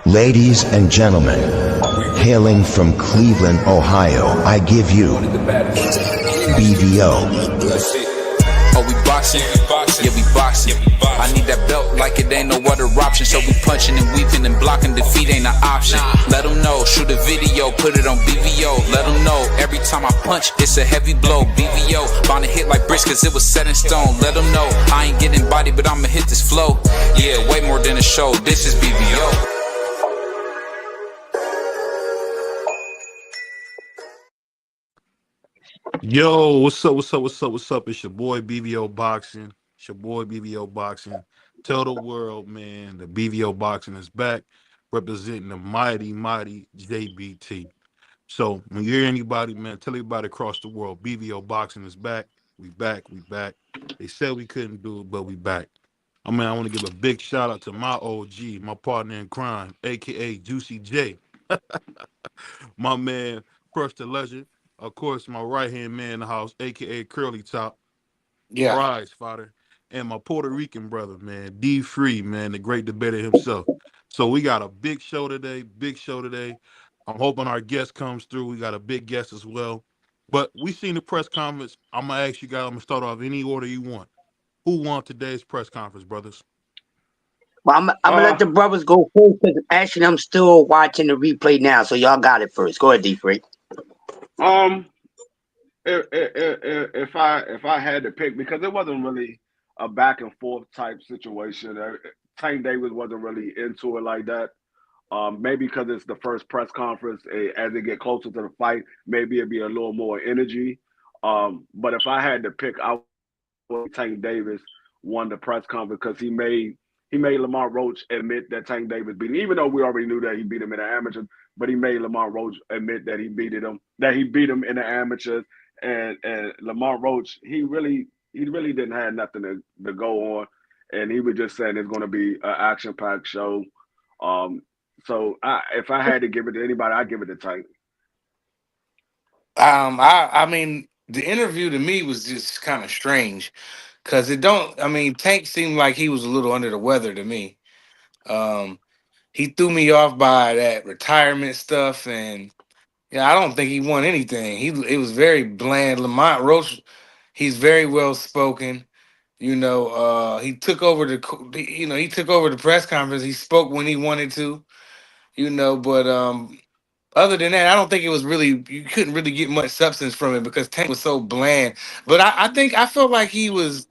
Ladies and gentlemen, hailing from Cleveland, Ohio, I give you BVO. Oh, we boxing? Yeah, we boxing. I need that belt like it ain't no other option. So we punching and weaving and blocking. Defeat ain't an option. Let them know. Shoot a video, put it on BVO. Let them know. Every time I punch, it's a heavy blow. BVO, bound to hit like bricks cause it was set in stone. Let them know. I ain't getting body, but I'ma hit this flow. Yeah, way more than a show. This is BVO. Yo, what's up? What's up? What's up? What's up? It's your boy BVO Boxing. It's your boy BVO Boxing. Tell the world, man, the BVO Boxing is back, representing the mighty, mighty JBT. So when you hear anybody, man, tell everybody across the world, BVO Boxing is back. We back. We back. They said we couldn't do it, but we back. I want to give a big shout out to my OG, my partner in crime, aka Juicy J. My man, first to legend. Of course, my right hand man in the house, aka Curly Top, Yeah. prize fighter, and my Puerto Rican brother, man, D Free, man, the great debater himself. So we got a big show today, big show today. I'm hoping our guest comes through. We got a big guest as well. But we seen the press conference. I'm gonna ask you guys, I'm gonna start off any order you want. Who won today's press conference, brothers? Well, I'm gonna let the brothers go first because actually I'm still watching the replay now, so y'all got it first. Go ahead, D Free. Um, if I had to pick, because it wasn't really a back and forth type situation. Tank Davis wasn't really into it like that. Maybe because it's the first press conference, as they get closer to the fight, maybe it'd be a little more energy. But if I had to pick, I would Tank Davis won the press conference because he made Lamar Roach admit that Tank Davis beat him, even though we already knew that he beat him in the amateurs. But he made Lamar Roach admit that he beat him in the amateurs. And Lamar Roach, he really didn't have nothing to go on, and he was just saying it's going to be an action packed show. Um, so if I had to give it to anybody, I'd give it to Tank. I mean, the interview to me was just kind of strange because it don't. I mean, Tank seemed like he was a little under the weather to me. Um, he threw me off by that retirement stuff, and yeah, I don't think he won anything. It was very bland. Lamont Roach, he's very well spoken. He took over he took over the press conference. He spoke when he wanted to. But other than that, I don't think it was really. You couldn't really get much substance from it because Tank was so bland. But I felt like he was.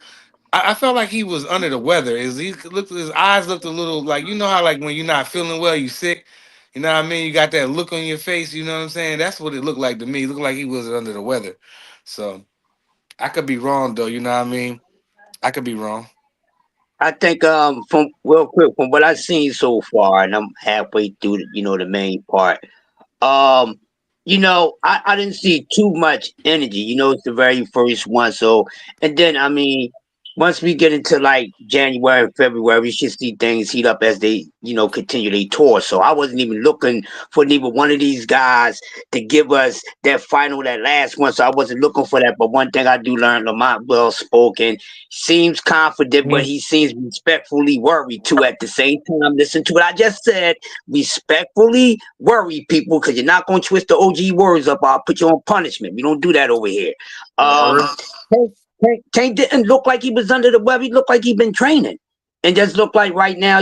I felt like he was under the weather. His eyes looked a little like how like when you're not feeling well, you sick. You know what I mean? You got that look on your face. You know what I'm saying? That's what it looked like to me. It looked like he was under the weather. So I could be wrong though. You know what I mean? I could be wrong. I think from real quick from what I've seen so far, and I'm halfway through the main part. Um, I didn't see too much energy. It's the very first one. So, and then, I mean, once we get into like January and February, we should see things heat up as they, continue their tour. So I wasn't even looking for neither one of these guys to give us that last one. So I wasn't looking for that. But one thing I do learn, Lamont well spoken, seems confident, but he seems respectfully worried too at the same time. Listen to what I just said. Respectfully worry people because you're not going to twist the OG words up. I'll put you on punishment. We don't do that over here. Um, Tank didn't look like he was under the weather. He looked like he'd been training, and just looked like right now,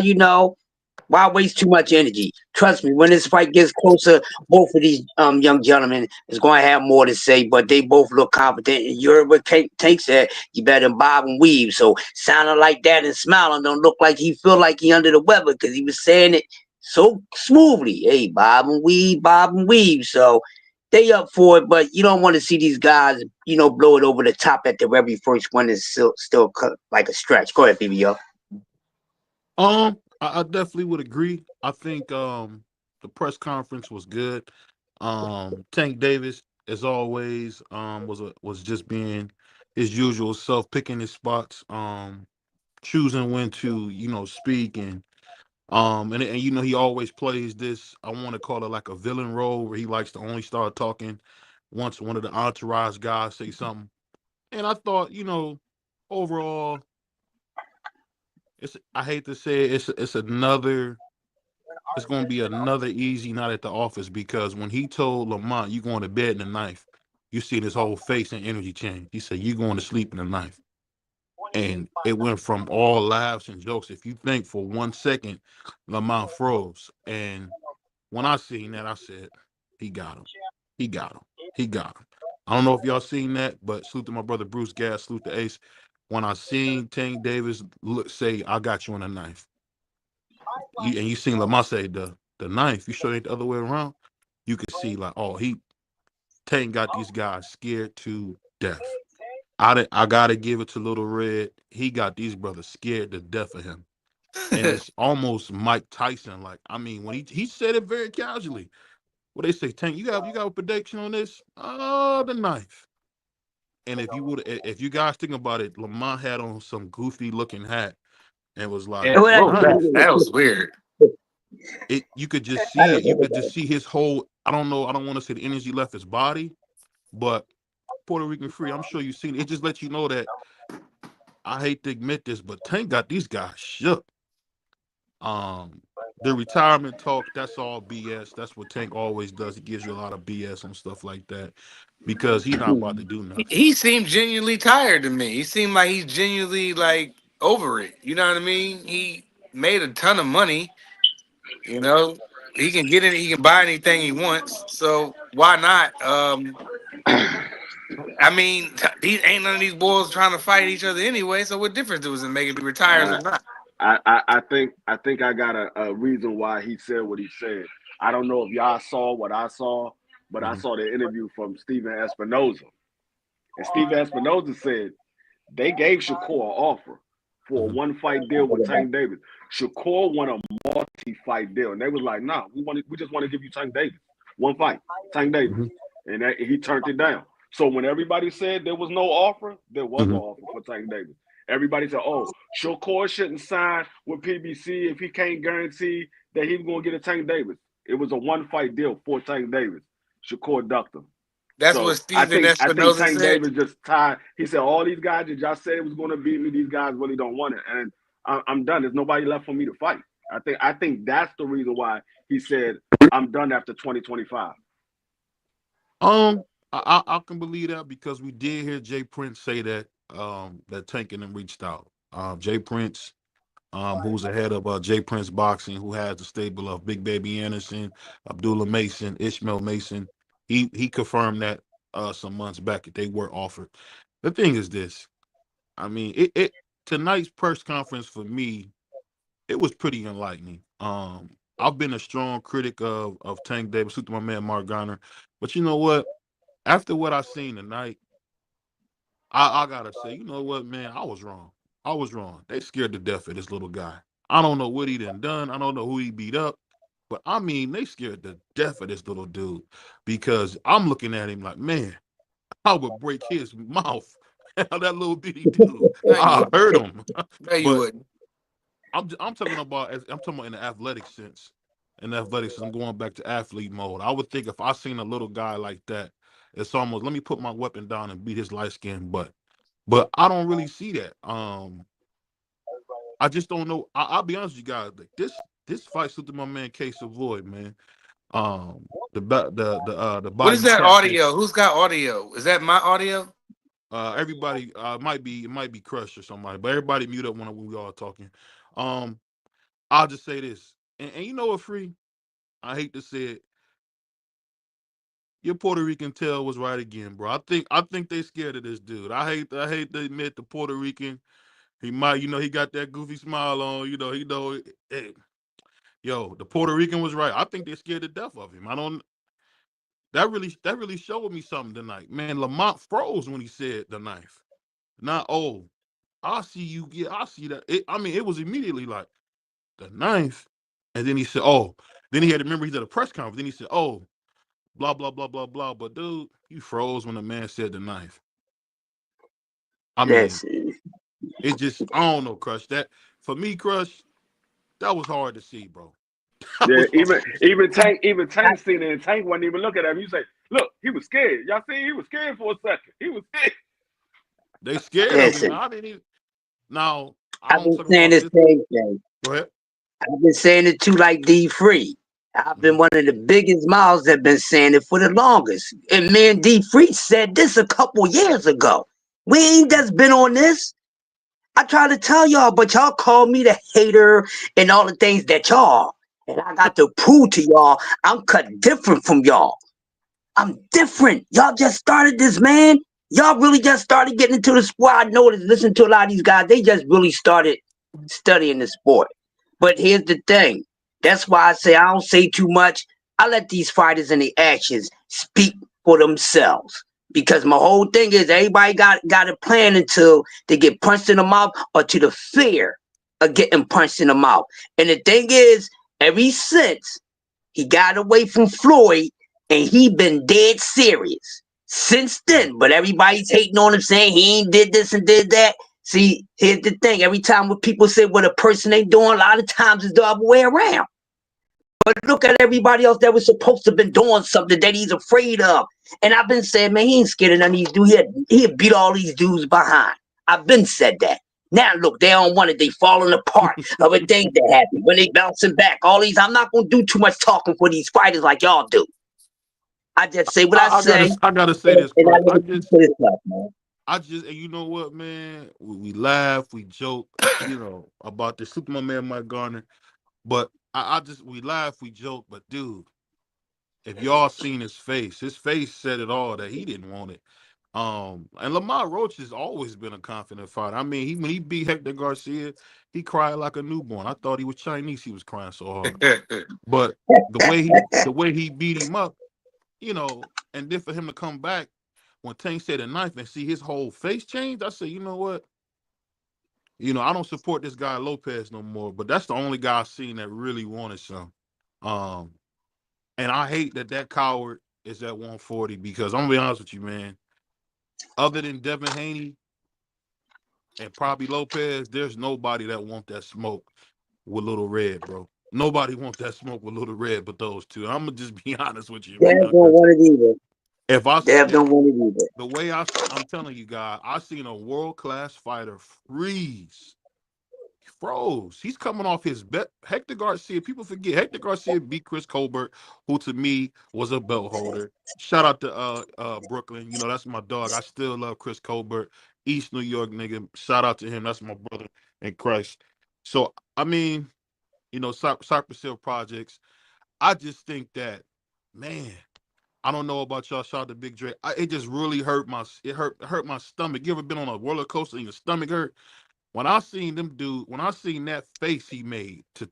why waste too much energy? Trust me, when this fight gets closer, both of these young gentlemen is going to have more to say, but they both look confident. And you heard what Tank said, you better bob and weave. So sounding like that and smiling don't look like he feel like he under the weather because he was saying it so smoothly. Hey, bob and weave. So they up for it, but you don't want to see these guys, blow it over the top at the very first one is still like a stretch. Go ahead, BBO. I definitely would agree. I think the press conference was good. Tank Davis, as always, was just being his usual self, picking his spots, choosing when to speak, and he always plays this. I want to call it like a villain role where he likes to only start talking once one of the entourage guys say something. And I thought, overall, I hate to say it, it's another. It's going to be another easy night at the office because when he told Lamont, "You going to bed in the ninth," you see his whole face and energy change. He said, "You going to sleep in the ninth," and it went from all laughs and jokes. If you think for 1 second, Lamont froze, and when I seen that, I said, "He got him. He got him. He got him." I don't know if y'all seen that, but salute to my brother Bruce Gas, salute to Ace. When I seen Tank Davis say, "I got you on the ninth," and you seen Lamar say the ninth, you sure it ain't the other way around? You could see like, oh, Tank got these guys scared to death. I gotta give it to Little Red. He got these brothers scared to death of him. And it's almost Mike Tyson. Like, I mean, when he said it very casually. What they say, Tank, you got a prediction on this? Oh, the ninth. And if you guys think about it, Lamont had on some goofy looking hat and was like, Yeah, Well, what was that? ninth. That was weird. You could just see it. You could just see his whole. I don't know. I don't want to say the energy left his body, but Puerto Rican Free. I'm sure you've seen it. It just lets you know that I hate to admit this, but Tank got these guys shook. Um, the retirement talk, that's all BS. That's what Tank always does. He gives you a lot of BS on stuff like that because he's not about to do nothing. He seemed genuinely tired to me. He seemed like he's genuinely like over it. You know what I mean? He made a ton of money. You know, he can get it. He can buy anything he wants. So why not? I mean, these ain't none of these boys trying to fight each other anyway. So what difference does it make if he retires I or not? I think I got a reason why he said what he said. I don't know if y'all saw what I saw, but I Mhm, saw the interview from Steven Espinoza. And Steven Espinoza said they gave Shakur an offer for a mhm, one fight deal with Tank Davis. Shakur won a multi-fight deal, and they was like, "Nah, we just want to give you Tank Davis, one fight, Tank Davis," mhm, and he turned it down. So when everybody said there was no offer, there was an mhm. offer for Tank Davis. Everybody said, "Oh, Shakur shouldn't sign with PBC if he can't guarantee that he's going to get a Tank Davis." It was a one-fight deal for Tank Davis. Shakur ducked him. That's what So I Steven think I think Espinoza Tank said. Davis just tired. He said, "All these guys that y'all said it was going to beat me, these guys really don't want it, and I'm done. There's nobody left for me to fight." I think that's the reason why he said, "I'm done after 2025." Um, I can believe that because we did hear Jay Prince say that that Tank and them reached out. Jay Prince, who's the head of Jay Prince Boxing, who has the stable of Big Baby Anderson, Abdullah Mason, Ishmael Mason. He confirmed that some months back that they were offered. The thing is this. I mean, it tonight's press conference for me, it was pretty enlightening. I've been a strong critic of Tank Davis, to my man Mark Garner, but you know what? After what I seen tonight, I gotta say, you know what, man, I was wrong. I was wrong. They scared to death of this little guy. I don't know what he done. I don't know who he beat up, but I mean, they scared to death of this little dude because I'm looking at him like, man, I would break his mouth. That little bitty dude. No, you I wouldn't. hurt him. No, you But wouldn't. I'm talking about in the athletic sense. In the athletics, I'm going back to athlete mode. I would think if I seen a little guy like that, it's almost let me put my weapon down and beat his light skin butt. But I don't really see that. I just don't know. I'll be honest with you guys. Like this fight suited my man K Savoy, man. The What is body that champion. audio? Who's got audio? Is that my audio? Everybody it might be Crush or somebody, but everybody mute up when we all talking. Um, I'll just say this, and you know what, Free? I hate to say it. Your Puerto Rican tail was right again, bro. I think they scared of this dude. I hate to admit the Puerto Rican. He might, he got that goofy smile on. Hey, yo, the Puerto Rican was right. I think they're scared to death of him. I don't. That really showed me something tonight, man. Lamont froze when he said the knife. Not I see you. Yeah, I see that. It was immediately like the knife, and then he said, oh. Then he had to remember he's at a press conference. Then he said, oh, blah blah blah blah blah. But dude, you froze when the man said the knife. I mean, listen. it just I don't know, Crush. That for me, Crush, that was hard to see, bro. That Yeah, was hard to see. even Tank seen it, and Tank wasn't even looking at him. You say, "Look, he was scared." Y'all see, he was scared for a second. He was scared. They scared of him. Listen. I didn't even. Now I've don't been talk saying about the this. same thing. Go ahead. I've been saying it too, like D Free. I've been Mhm. one of the biggest mouths that been saying it for the longest. And me and D Free said this a couple years ago. We ain't just been on this. I try to tell y'all, but y'all call me the hater and all the things that y'all. And I got to prove to y'all I'm cut different from y'all. I'm different. Y'all just started this, man. Y'all really just started getting into the sport. I noticed, listen to a lot of these guys, they just really started studying the sport. But here's the thing. That's why I say I don't say too much. I let these fighters and the actions speak for themselves. Because my whole thing is everybody got a plan until they get punched in the mouth or to the fear of getting punched in the mouth. And the thing is, ever since he got away from Floyd, and he been dead serious since then. But everybody's hating on him, saying he ain't did this and did that. See, here's the thing. Every time when people say what a person ain't doing, a lot of times it's the other way around. But look at everybody else that was supposed to have been doing something that he's afraid of. And I've been saying, man, he ain't scared of none of these dudes. He'd beat all these dudes behind. I've been said that. Now look, they don't want it. They falling apart. Other things that happen when they bouncing back. All these, I'm not gonna do too much talking for these fighters like y'all do. I just say what I say, I gotta say and this, I Crush. let it keep to itself, man. And you know what, man? We laugh, we joke, about the Superman man Mike Garner. But we laugh, we joke. But dude, if y'all seen his face said it all that he didn't want it. And Lamar Roach has always been a confident fighter. I mean, when he beat Hector Garcia, he cried like a newborn. I thought he was Chinese. He was crying so hard. But the way he beat him up, and then for him to come back when Tank said a knife and see his whole face change, I said, you know what? I don't support this guy Lopez no more. But that's the only guy I've seen that really wanted some. Um, and I hate that coward is at 140 because I'm gonna be honest with you, man. Other than Devin Haney and probably Lopez, there's nobody that want that smoke with Little Red, bro. Nobody want that smoke with Little Red but those two. I'm gonna just be honest with you, man. Dev don't 'Cause want it either. if I Dev if don't want it either. the way I'm telling you guys, I seen a world class fighter freeze. He froze. He's coming off his bet. Hector Garcia. People forget Hector Garcia beat Chris Colbert, who to me was a belt holder. Shout out to Brooklyn. That's my dog. I still love Chris Colbert, East New York nigga. Shout out to him. That's my brother in Christ. So I mean, Cypress Hill Projects. I just think that, man. I don't know about y'all. Shout out to Big Dre. It just really hurt my stomach. You ever been on a roller coaster and your stomach hurt? When I seen that face he made to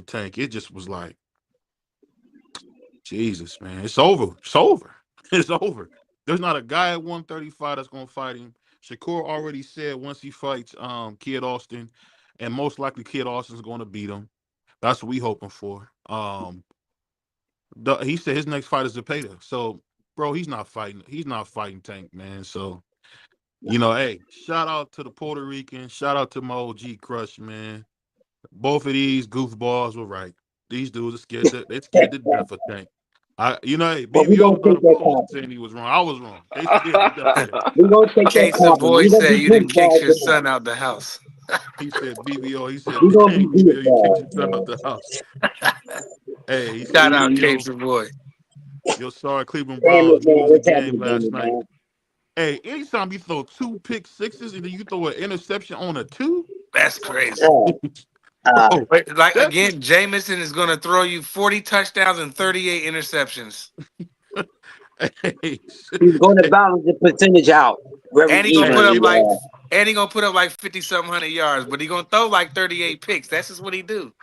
Tank, it just was like, Jesus, man, it's over. It's over. It's over. There's not a guy at 135 that's gonna fight him. Shakur already said once he fights Kid Austin, and most likely Kid Austin's gonna beat him. That's what we hoping for. He said his next fight is Zepeda. So, bro, he's not fighting. He's not fighting Tank, man. So, hey, shout out to the Puerto Rican. Shout out to my OG Crush, man. Both of these goofballs were right. These dudes are scared. They're scared to death of Tank. Hey, But we BBO gonna was not take that opposed to saying compliment. he was wrong. I was wrong. They scared to death of him. We gonna take that Case the compliment. boy We gonna said be you didn't good kick balls your tonight. son out the house. He said BBO. He said, We gonna "Hey, be good BBO, you kicked balls, your son out man. the house." Hey, he said Shout out BBO. Case the boy. Your sorry Cleveland Damn Browns it, man. lose the What's game happening, last Damon, night. man? Hey, anytime you throw two pick sixes and then you throw an interception on a two, That's crazy. Oh, uh, bro, But like that's again, Jamison is going to throw you 40 touchdowns and 38 interceptions, hey, he's gonna balance the percentage out very and he gonna put hey, up evenly. like 50 something hundred yards, but he gonna throw like 38 picks. That's just what he do.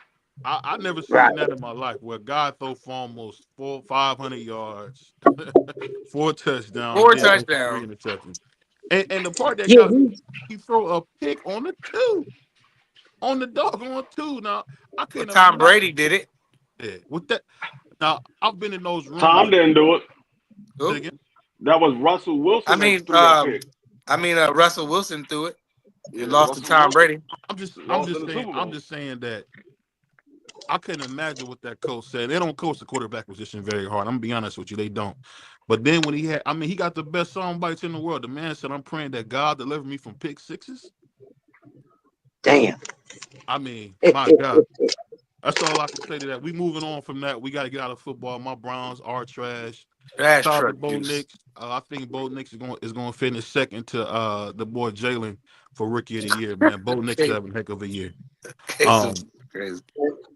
I never Right. seen that in my life where a guy throw for almost 500 yards, 4 touchdowns, Four then throw for three touchdowns. interceptions. And the part that Yeah, got me, he throw a pick on the two, on the doggone two. Now I But couldn't Tom imagine Brady did it. with that. Now I've been in those rooms Tom with didn't do it. say it Who? again. That was Russell I Wilson that mean, threw that pick. Russell Wilson threw it. He Yeah, lost to Russell Tom Wilson Brady. I'm lost in just the saying Super I'm Bowl. just saying that I couldn't imagine what that coach said. They don't coach the quarterback position very hard. I'm gonna be honest with you, they don't. But then when he got the best sound bites in the world. The man said, "I'm praying that God deliver me from pick sixes." Damn. I mean, my God. That's all I can say to that. We moving on from that. We got to get out of football. My Browns are trash. Trash Shout out to truck Bo juice. Nix. I think Bo Nix is going to finish second to the boy Jalen for Rookie of the Year. Man, Bo Nix is having a heck of a year. Crazy. Crazy.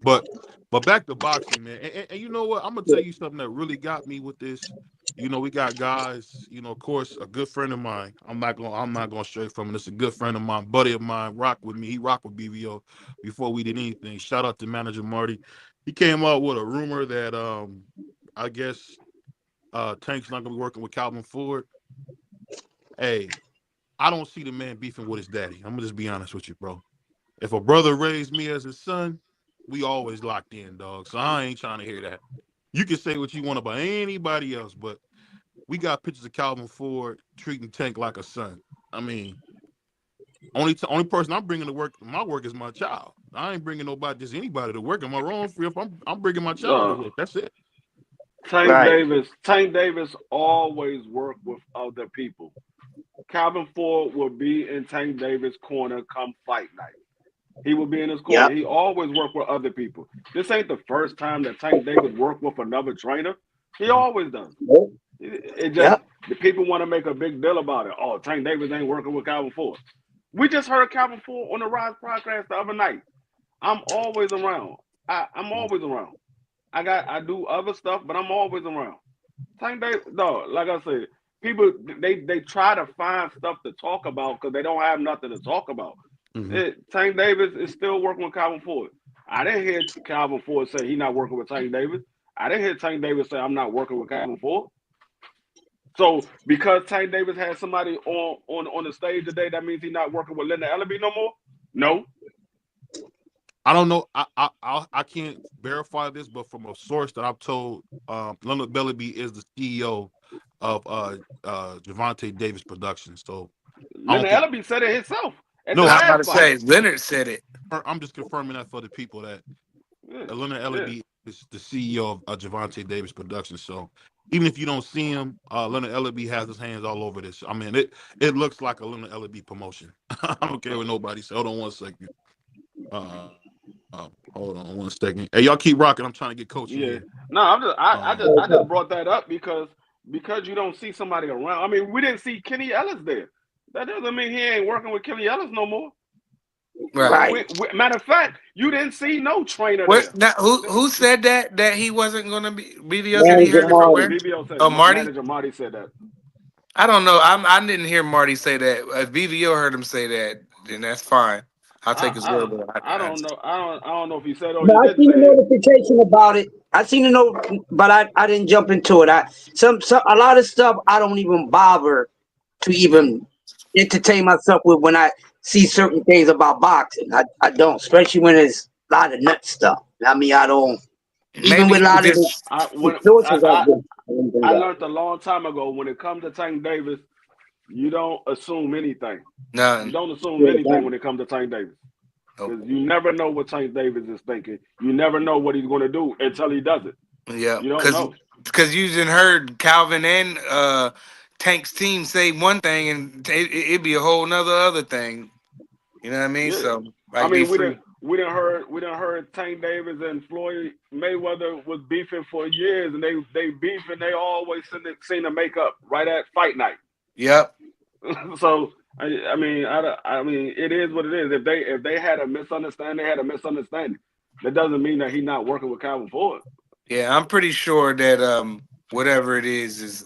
But back to boxing, man. And you know what? I'm gonna tell you something that really got me with this. We got guys. Of course, a good friend of mine. I'm not gonna stray from it. It's a good friend of mine, buddy of mine. Rock with me. He rocked with BVO before we did anything. Shout out to manager Marty. He came out with a rumor that I guess Tank's not gonna be working with Calvin Ford. Hey, I don't see the man beefing with his daddy. I'm gonna just be honest with you, bro. If a brother raised me as his son, we always locked in, dog. So I ain't trying to hear that. You can say what you want about anybody else, but we got pictures of Calvin Ford treating Tank like a son. I mean, only person I'm bringing to work, my work is my child. I ain't bringing nobody, just anybody to work. Am I wrong? If I'm bringing my child to work, that's it. Right. Tank Davis always worked with other people. Calvin Ford will be in Tank Davis' corner come fight night. He will be in his corner. Yep. He always worked with other people. This ain't the first time that Tank Davis worked with another trainer. He Mhm. always does. Yep. It just Yep. the people want to make a big deal about it. Oh, Tank Davis ain't working with Calvin Ford. We just heard Calvin Ford on the Rise podcast the other night. I'm always around. I'm always around. I do other stuff, but I'm always around. Tank Davis, no, like I said, people they try to find stuff to talk about because they don't have nothing to talk about. Mhm. Tank Davis is still working with Calvin Ford. I didn't hear Calvin Ford say he's not working with Tank Davis. I didn't hear Tank Davis say I'm not working with Calvin Ford. So because Tank Davis had somebody on the stage today, that means he's not working with Linda Ellaby no more. No, I don't know. I can't verify this, but from a source that I've told, Leonard Bellaby is the CEO of Javante Davis Productions. So I don't Linda think. Ellaby said it himself at the No, I'm about last to fight. say Leonard said it. I'm just confirming that for the people that Yeah, Leonard yeah. Ellaby is the CEO of Javante Davis Productions. So even if you don't see him, Leonard Ellaby has his hands all over this. I mean, it looks like a Leonard Ellaby promotion. I don't care what nobody says. Hold on one second. Hold on one second. Hey, y'all keep rocking. I'm trying to get coaching Yeah. here. No, I Um, just brought that up because you don't see somebody around. I mean, we didn't see Kenny Ellis there. That doesn't mean he ain't working with Kenny Ellis no more. Right. Right. Matter of fact, you didn't see no trainer What there. now, who said that he wasn't gonna be BBO said he Manager heard it from where? Marty. BBO said Oh, Marty? manager Marty said that. I don't know. I didn't hear Marty say that. If BVO heard him say that, then that's fine. I'll take his word. But I don't know. I don't know if he said it or No, he I didn't seen say a it. notification about it. I seen a note, but I didn't jump into it. Some a lot of stuff I don't even bother to yeah, even entertain myself with when I see certain things about boxing. I don't, especially when it's a lot of nut stuff. I mean, I don't even maybe with a he was lot of the just sources I get. I don't do I that. learned a long time ago when it comes to Tank Davis, you don't assume anything. You none. don't assume Yeah, anything done. when it comes to Tank Davis. Nope. Because you never know what Tank Davis is thinking. You never know what he's going to do until he does it. Yeah, You don't know. because you didn't heard Calvin and Tank's team say one thing, and it'd be a whole nother other thing. You know what I mean? Yeah. So I like be mean, free. we didn't heard Tank Davis and Floyd Mayweather was beefing for years, and they beef and they always seem to make up right at fight night. Yep. So I mean, it is what it is. If they had a misunderstanding, they had a misunderstanding. That doesn't mean that he's not working with Calvin Ford. Yeah, I'm pretty sure that whatever it is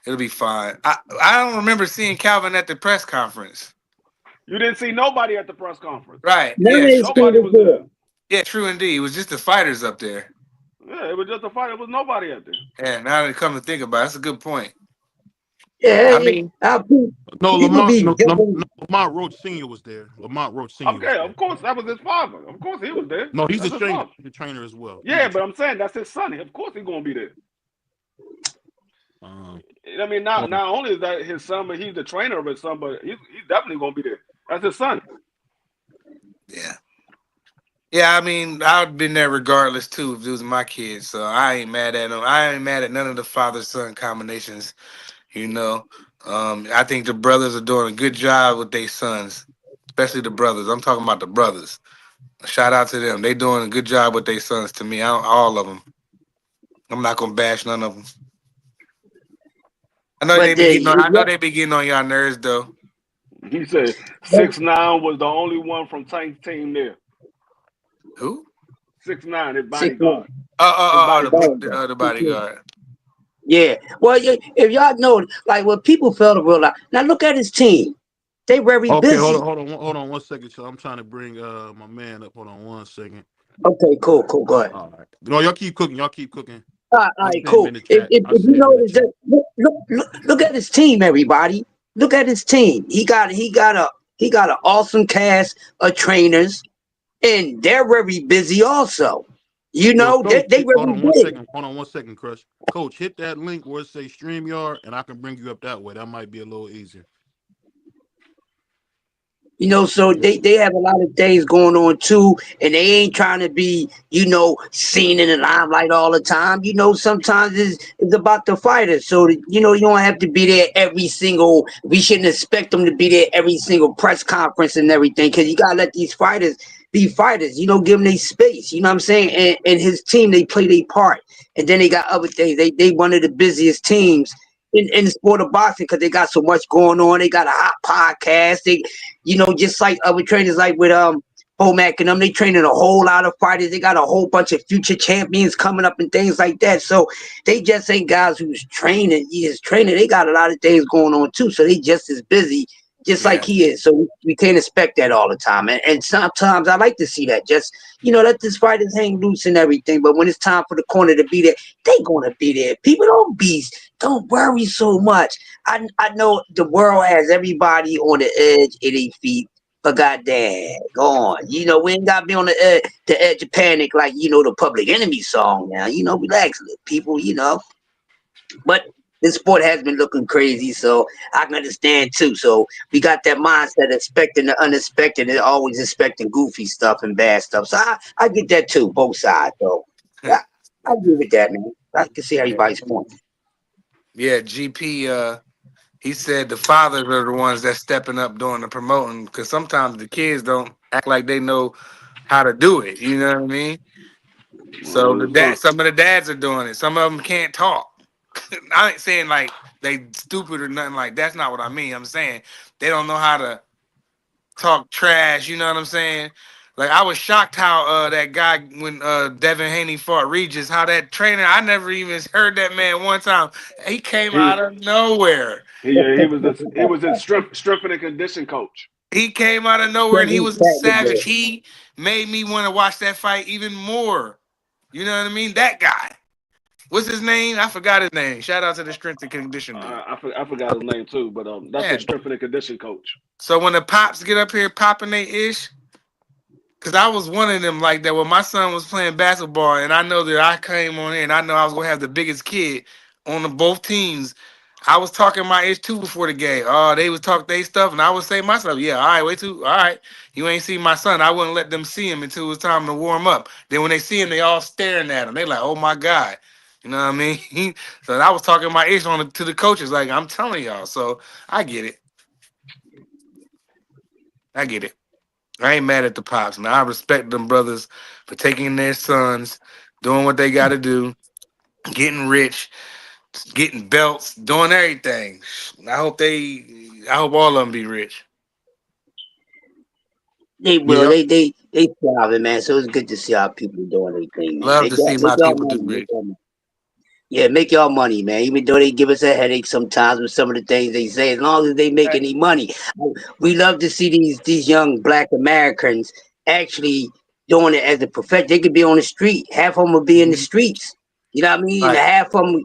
it'll be fine. I don't remember seeing Calvin at the press conference. You didn't see nobody at the press conference. Right. None Yeah. of his kid Nobody is was there. there. Yeah. True indeed. It was just the fighters up there. Yeah, it was just a fight. There was nobody out there. Yeah. Now that I come to think about it, that's a good point. Yeah, I mean, no, people Lamont, be no, jumping. Lamont Roach Senior was there. Lamont Roach Senior was Okay, there. of course that was his father. Of course he was there. No, he's a That's his trainer. father. He's a trainer as well. He's Yeah, a but trainer. I'm saying that's his son. Of course he's gonna be there. Um, I mean, not only is that his son, but he's the trainer of his son. But he's definitely gonna be there. That's his son. yeah. Yeah, I mean, I'd have been there regardless too if it was my kids. So I ain't mad at them. I ain't mad at none of the father son combinations. You know, I think the brothers are doing a good job with their sons. especially the brothers. I'm talking about the brothers. Shout out to them. They doing a good job with their sons. To me, all of them. I'm not gonna bash none of them. I know they But be getting on. I know they be getting on y'all nerves though. He said 6ix9ine was the only one from Tank's team there. Who? 6ix9ine, his 6'1". bodyguard. His bodyguard. The bodyguard. Yeah. Well, if y'all know, like, what people fail to realize. Now, look at his team. They very Okay, hold busy. on, hold on 1 second. So I'm trying to bring my man up. Hold on 1 second. Okay, cool. Go ahead. All right. No, y'all keep cooking. Y'all keep cooking. All I right, see him cool. in the If, chat. if, I if see you him in the notice chat. that, look at his team, everybody. Look at his team. He got an awesome cast of trainers, and they're very busy also. You Yo, know, coach, they hold very on one big. second. Hold on 1 second, Crush. Coach, hit that link where it say StreamYard, and I can bring you up that way. That might be a little easier. You know, so Yeah. they have a lot of things going on too, and they ain't trying to be, seen in the limelight all the time. You know, sometimes it's about the fighters. So that, you don't have to be there every single. We shouldn't expect them to be there every single press conference and everything, because you gotta let these fighters be fighters. Give them their space. You know what I'm saying? And his team, they play their part, and then they got other things. They one of the busiest teams in the sport of boxing, because they got so much going on. They got a hot podcast. They, just like other trainers, like with Pomac and them, they training a whole lot of fighters. They got a whole bunch of future champions coming up and things like that. So they just ain't guys who's training. They got a lot of things going on too. So they just as busy, just like Yeah. he is. So we can't expect that all the time. And sometimes I like to see that. Just, let these fighters hang loose and everything. But when it's time for the corner to be there, they gonna be there. People don't worry so much. I know the world has everybody on the edge of their feet, but goddamn, go on. We ain't got to be on the edge of panic like, the Public Enemy song now. Relax, little people, But this sport has been looking crazy, so I can understand too. So we got that mindset, expecting the unexpected and always expecting goofy stuff and bad stuff. So I get that too, both sides, though. I agree with that, man. I can see everybody's point. Yeah, GP. He said the fathers are the ones that's stepping up doing the promoting, because sometimes the kids don't act like they know how to do it. You know what I mean? So some of the dads are doing it. Some of them can't talk. I ain't saying like they stupid or nothing like that's not what I mean. I'm saying they don't know how to talk trash. You know what I'm saying? Like I was shocked how that guy when Devin Haney fought Regis, how that trainer, I never even heard that man one time. He came He out of nowhere. he was his strength and condition coach. He came out of nowhere and he was a savage. He made me want to watch that fight even more. You know what I mean? That guy. What's his name? I forgot his name. Shout out to the strength and condition dude. I forgot his name too, but that's Yeah. the strength and condition coach. So when the pops get up here popping they ish, because I was one of them like that when my son was playing basketball, and I know that I came on here and I know I was gonna have the biggest kid on both teams. I was talking my ish too before the game. Oh, they was talk they stuff, and I would say myself, yeah, all right, wait till, all right, you ain't see my son. I wouldn't let them see him until it was time to warm up. Then when they see him, they all staring at him. They like, oh my God. You know what I mean? So I was talking my ish to the coaches, like I'm telling y'all. So I get it. I get it. I ain't mad at the pops, man. I respect them brothers for taking their sons, doing what they got to do, getting rich, getting belts, doing everything. I hope all of them be rich. They will. Yeah. They striving, man. So it's good to see how people doing their thing, man. Love to see Make my y'all people do money. rich. Yeah, make y'all money, man. Even though they give us a headache sometimes with some of the things they say, as long as they make any money, we love to see these young Black Americans actually doing it as a profession. They could be on the street. Half of them will be in the streets. You know what I mean? Right. Half of them,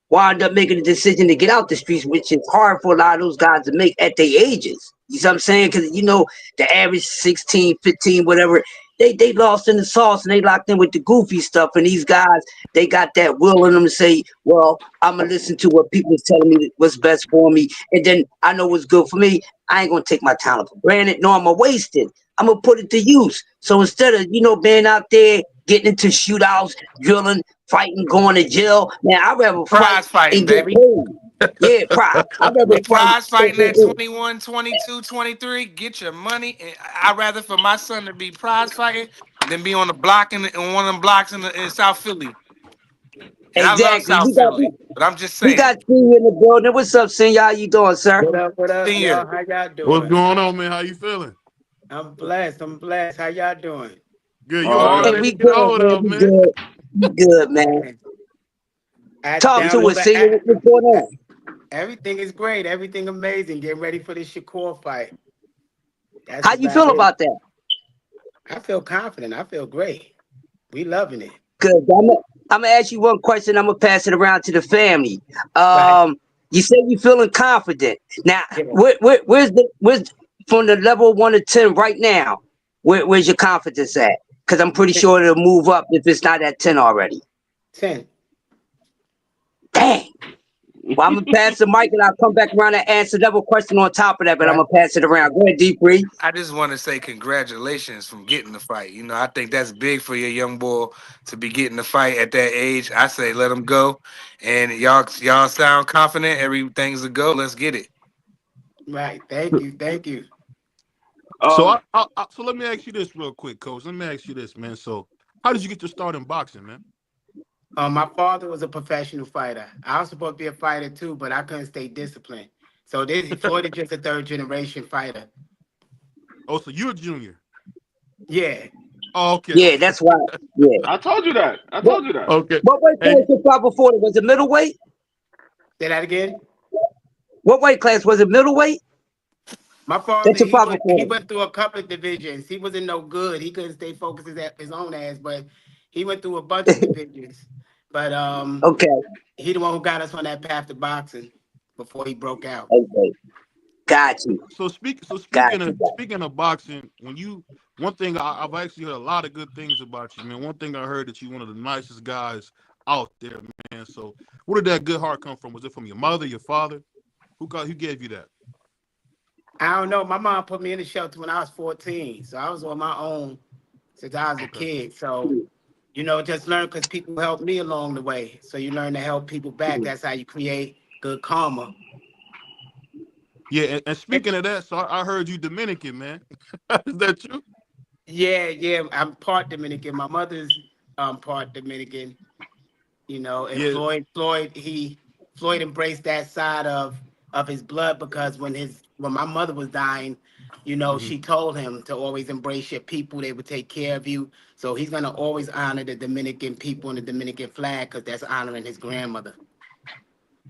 wind up making a decision to get out the streets, which is hard for a lot of those guys to make at their ages. You know what I'm saying? Because, the average 16, 15, whatever, they lost in the sauce and they locked in with the goofy stuff. And these guys, they got that will in them to say, well, I'm going to listen to what people is telling me what's best for me. And then I know what's good for me. I ain't going to take my talent for granted. No, I'm going to waste it. I'm going to put it to use. So instead of, being out there, getting into shootouts, drilling, fighting, going to jail, man, I'd rather fight Prize fighting, and get baby. paid. Yeah, I remember You prize fighting at 21, 22, 23. Get your money. And I'd rather for my son to be prize fighting than be on the block in one of them blocks in South Philly. And I love exactly. South Philly, but I'm just We saying, got Senior in the building. What's up, Senior? How you doing, sir? What up? What up, senior. y'all? How y'all What's doing? going on, man? How you feeling? I'm blessed. I'm blessed. How y'all doing? Good. You Oh, hard Hey, yeah. headed we to get a good, hold man. of, We man. good. We good, man. Man, I Talk to download us, Senior. What's going on? everything is great. Everything amazing. Getting ready for the Shakur fight. That's How you about feel it. about that? I feel confident. I feel great. We loving it. Good. I'm gonna ask you one question. I'm gonna pass it around to the family. Right. You say you feeling confident. Now, Yeah. where's from the level 1 to 10 right now? Where's your confidence at? Because I'm pretty sure it'll move up if it's not at 10 already. 10. Dang. Well, I'm gonna pass the mic and I'll come back around and answer another question on top of that. But I'm Right. gonna pass it around. Go ahead, Deep Free. I just want to say congratulations from getting the fight. You know, I think that's big for your young boy to be getting the fight at that age. I say let him go, and y'all sound confident. Everything's a go. Let's get it. Right. Thank you. Thank you. So Um, so let me ask you this real quick, coach. Let me ask you this, man. So how did you get your start in boxing, man? My father was a professional fighter. I was supposed to be a fighter too, but I couldn't stay disciplined. So this Floyd is just a third generation fighter. Oh, so you're a junior. Yeah. Oh, okay, Yeah, okay, that's right. Yeah. I told you that. I What told you that. okay. what weight class And you fought before? Was it middleweight? Say that again. What weight class was it? Middleweight? My father, That you he fought went he before? went through a couple of divisions. He wasn't no good. He couldn't stay focused his own ass, but he went through a bunch of divisions. But Okay. he the one who got us on that path to boxing before he broke out. Okay. Got you. so Got speaking you. of speaking of boxing, when you one thing I've actually heard a lot of good things about you, man. One thing I heard that you're one of the nicest guys out there, man. So where did that good heart come from? Was it from your mother, your father? Who gave you that? I don't know. My mom put me in the shelter when I was 14. So I was on my own since I was a Okay. kid. So, just learn because people helped me along the way. So you learn to help people back. That's how you create good karma. Yeah, and speaking of that, so I heard you Dominican, man. Is that true? Yeah, yeah. I'm part Dominican. My mother's part Dominican. And Yeah. Floyd embraced that side of his blood because when my mother was dying, Mhm. she told him to always embrace your people. They would take care of you. So he's gonna always honor the Dominican people and the Dominican flag because that's honoring his grandmother.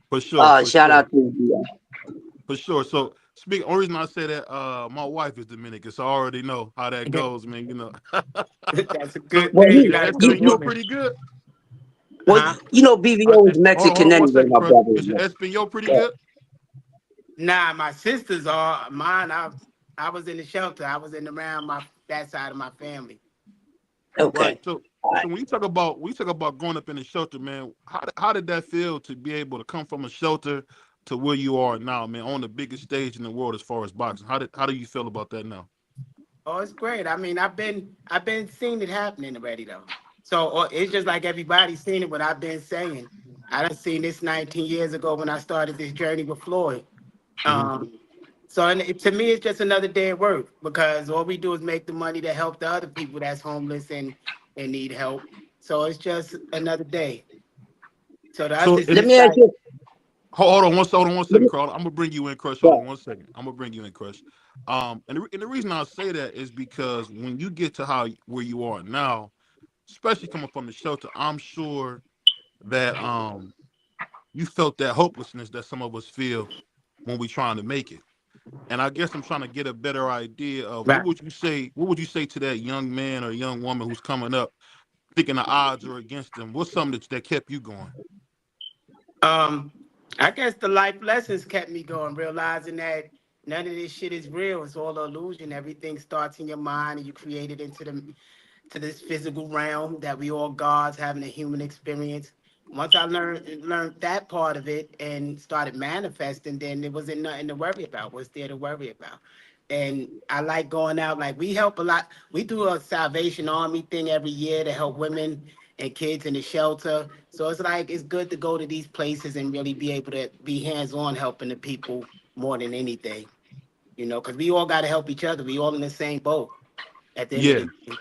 For sure, for Shout sure, out to you. for sure. So speaking, only reason I say that, my wife is Dominican, so I already know how that goes, man. That's a So good Well, thing. You is got a you, good Espanol you, woman. pretty good? well, Huh? BVO is Hold Mexican on one anyway, second, my Crush. brother. Is your Espanol pretty Yeah. good? Nah, my sisters are mine. I was in the shelter. I was in around my that side of my family. Okay. Right. So when you talk about growing up in a shelter, man, how did that feel to be able to come from a shelter to where you are now, man, on the biggest stage in the world as far as boxing? How do you feel about that now? Oh, it's great. I mean, I've been seeing it happening already though. So it's just like everybody's seen it. What I've been saying, I done seen this 19 years ago when I started this journey with Floyd. Hmm. Um, so to me, it's just another day at work because all we do is make the money to help the other people that's homeless and need help. So it's just another day. So to us, So it's is Let it? me ask exciting. you. Hold on one Let second, me, Carl. I'm gonna bring you in, Crush. Hold yeah. on one second. I'm gonna bring you in, Crush. And the reason I say that is because when you get to where you are now, especially coming from the shelter, I'm sure that you felt that hopelessness that some of us feel when we trying to make it. And I guess I'm trying to get a better idea of Right. what would you say to that young man or young woman who's coming up thinking the odds are against them? What's something that kept you going? Um, I guess the life lessons kept me going, realizing that none of this shit is real. It's all illusion. Everything starts in your mind, and you create it to this physical realm that we all gods having a human experience. Once I learned that part of it and started manifesting, then there wasn't nothing to worry about. What's there to worry about? And I like going out. Like we help a lot. We do a Salvation Army thing every year to help women and kids in the shelter. So it's like it's good to go to these places and really be able to be hands on helping the people more than anything. Because we all got to help each other. We all in the same boat at the end of Yeah. the day.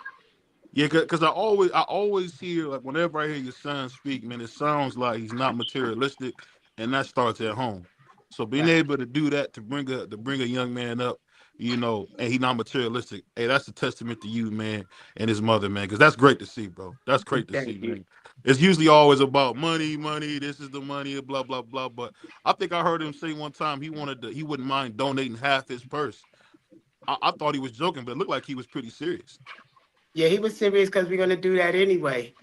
Yeah, because I always hear, like, whenever I hear your son speak, man, it sounds like he's not materialistic, and that starts at home. So being Right. able to do that to bring a young man up, and he not materialistic, hey, that's a testament to you, man, and his mother, man, because that's great to see, bro. That's great to see, Thank you. man. It's usually always about money, money. This is the money, blah blah blah. But I think I heard him say one time he wouldn't mind donating half his purse. I thought he was joking, but it looked like he was pretty serious. Yeah, he was serious because we're gonna do that anyway.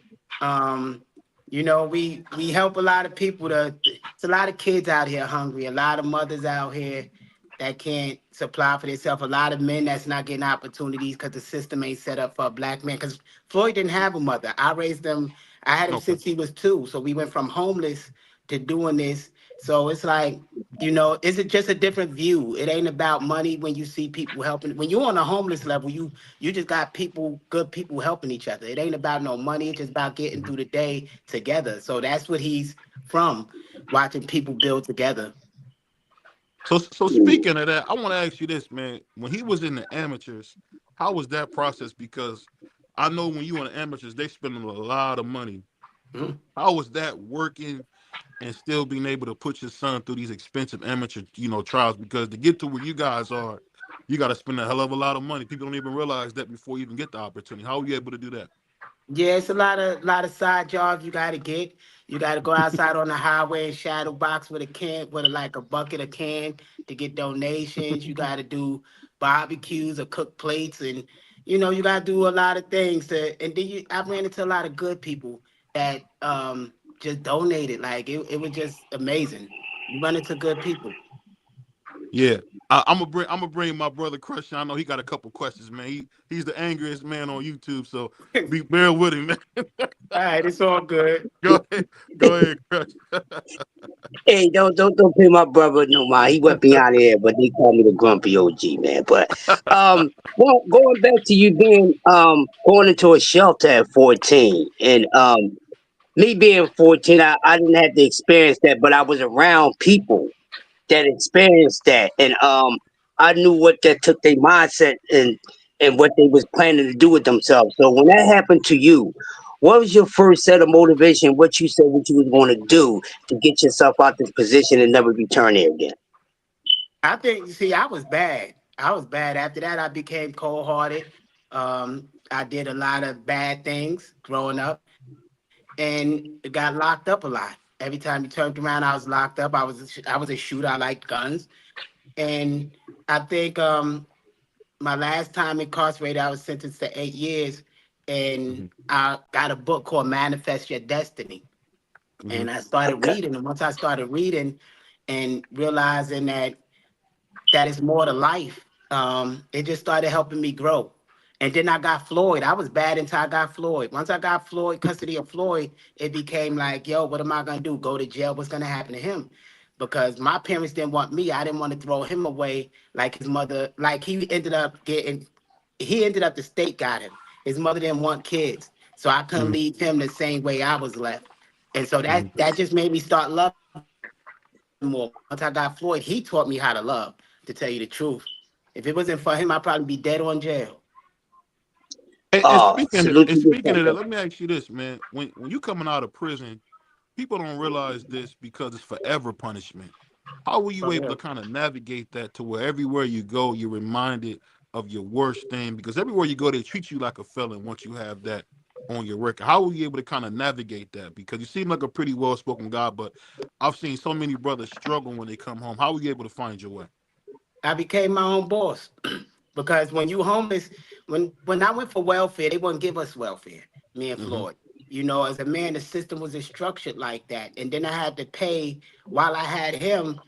Um, we help a lot of people. It's a lot of kids out here hungry. A lot of mothers out here that can't supply for themselves. A lot of men that's not getting opportunities because the system ain't set up for a black man. Because Floyd didn't have a mother. I raised him. I had him Okay. since he was 2. So we went from homeless to doing this. So it's like, it's just a different view. It ain't about money when you see people helping. When you're on a homeless level, you just got people, good people helping each other. It ain't about no money. It's just about getting through the day together. So that's what he's from, watching people build together. So speaking of that, I want to ask you this, man. When he was in the amateurs, how was that process? Because I know when you in the amateurs, they spending a lot of money. Mhm. How was that working and still being able to put your son through these expensive amateur, trials? Because to get to where you guys are, you got to spend a hell of a lot of money. People don't even realize that before you even get the opportunity. How are you able to do that? Yeah, it's a lot of side jobs you got to get. You got to go outside on the highway and shadow box with a can, with like a bucket of can to get donations. You got to do barbecues or cook plates, and you got to do a lot of things to. And then I ran into a lot of good people that just donated. Like it was just amazing. You run into good people. Yeah. I'm gonna bring my brother Crush. I know he got a couple questions, man. He's the angriest man on YouTube, so All bear with him, man. right, it's all good. Go ahead, go ahead, Crush. Hey, don't pay my brother no mind. He went beyond there, but they call me the grumpy OG man. But going back to you being going into a shelter at 14, and me being 14, I didn't have to experience that, but I was around people that experienced that, and I knew what that took their mindset and what they was planning to do with themselves. So when that happened to you, what was your first set of motivation? What you said what you was going to do to get yourself out this position and never return there again? I think, see, I was bad. I was bad. After that, I became cold hearted. I did a lot of bad things growing up and got locked up a lot. Every time you turned around, I was locked up. I was a shooter. I liked guns. And I think my last time incarcerated, I was sentenced to 8 years. And Hmm. I got a book called Manifest Your Destiny. Hmm. And I started Okay. reading. And once I started reading and realizing that is more to life. It just started helping me grow. And then I got Floyd. I was bad until I got Floyd. Once I got Floyd, custody of Floyd, it became like, yo, what am I gonna do? Go to jail? What's gonna happen to him? Because my parents didn't want me. I didn't want to throw him away like his mother. Like he ended up the state got him. His mother didn't want kids, so I couldn't Hmm. leave him the same way I was left. And so Hmm. that just made me start loving more. Once I got Floyd, he taught me how to love. To tell you the truth, if it wasn't for him, I'd probably be dead or in jail. And Oh, speaking salute and to your speaking of that, brother. let me ask you this, man. When you coming out of prison, people don't realize this because it's forever punishment. How were you For able to real. kind of navigate that to where everywhere you go, you're reminded of your worst thing? Because everywhere you go, they treat you like a felon once you have that on your record. How were you able to kind of navigate that? Because you seem like a pretty well spoken guy, but I've seen so many brothers struggle when they come home. How were you able to find your way? I became my own boss. Because when you homeless, when I went for welfare, they wouldn't give us welfare, me and Hmm. Floyd. As a man, the system wasn't structured like that. And then I had to pay while I had him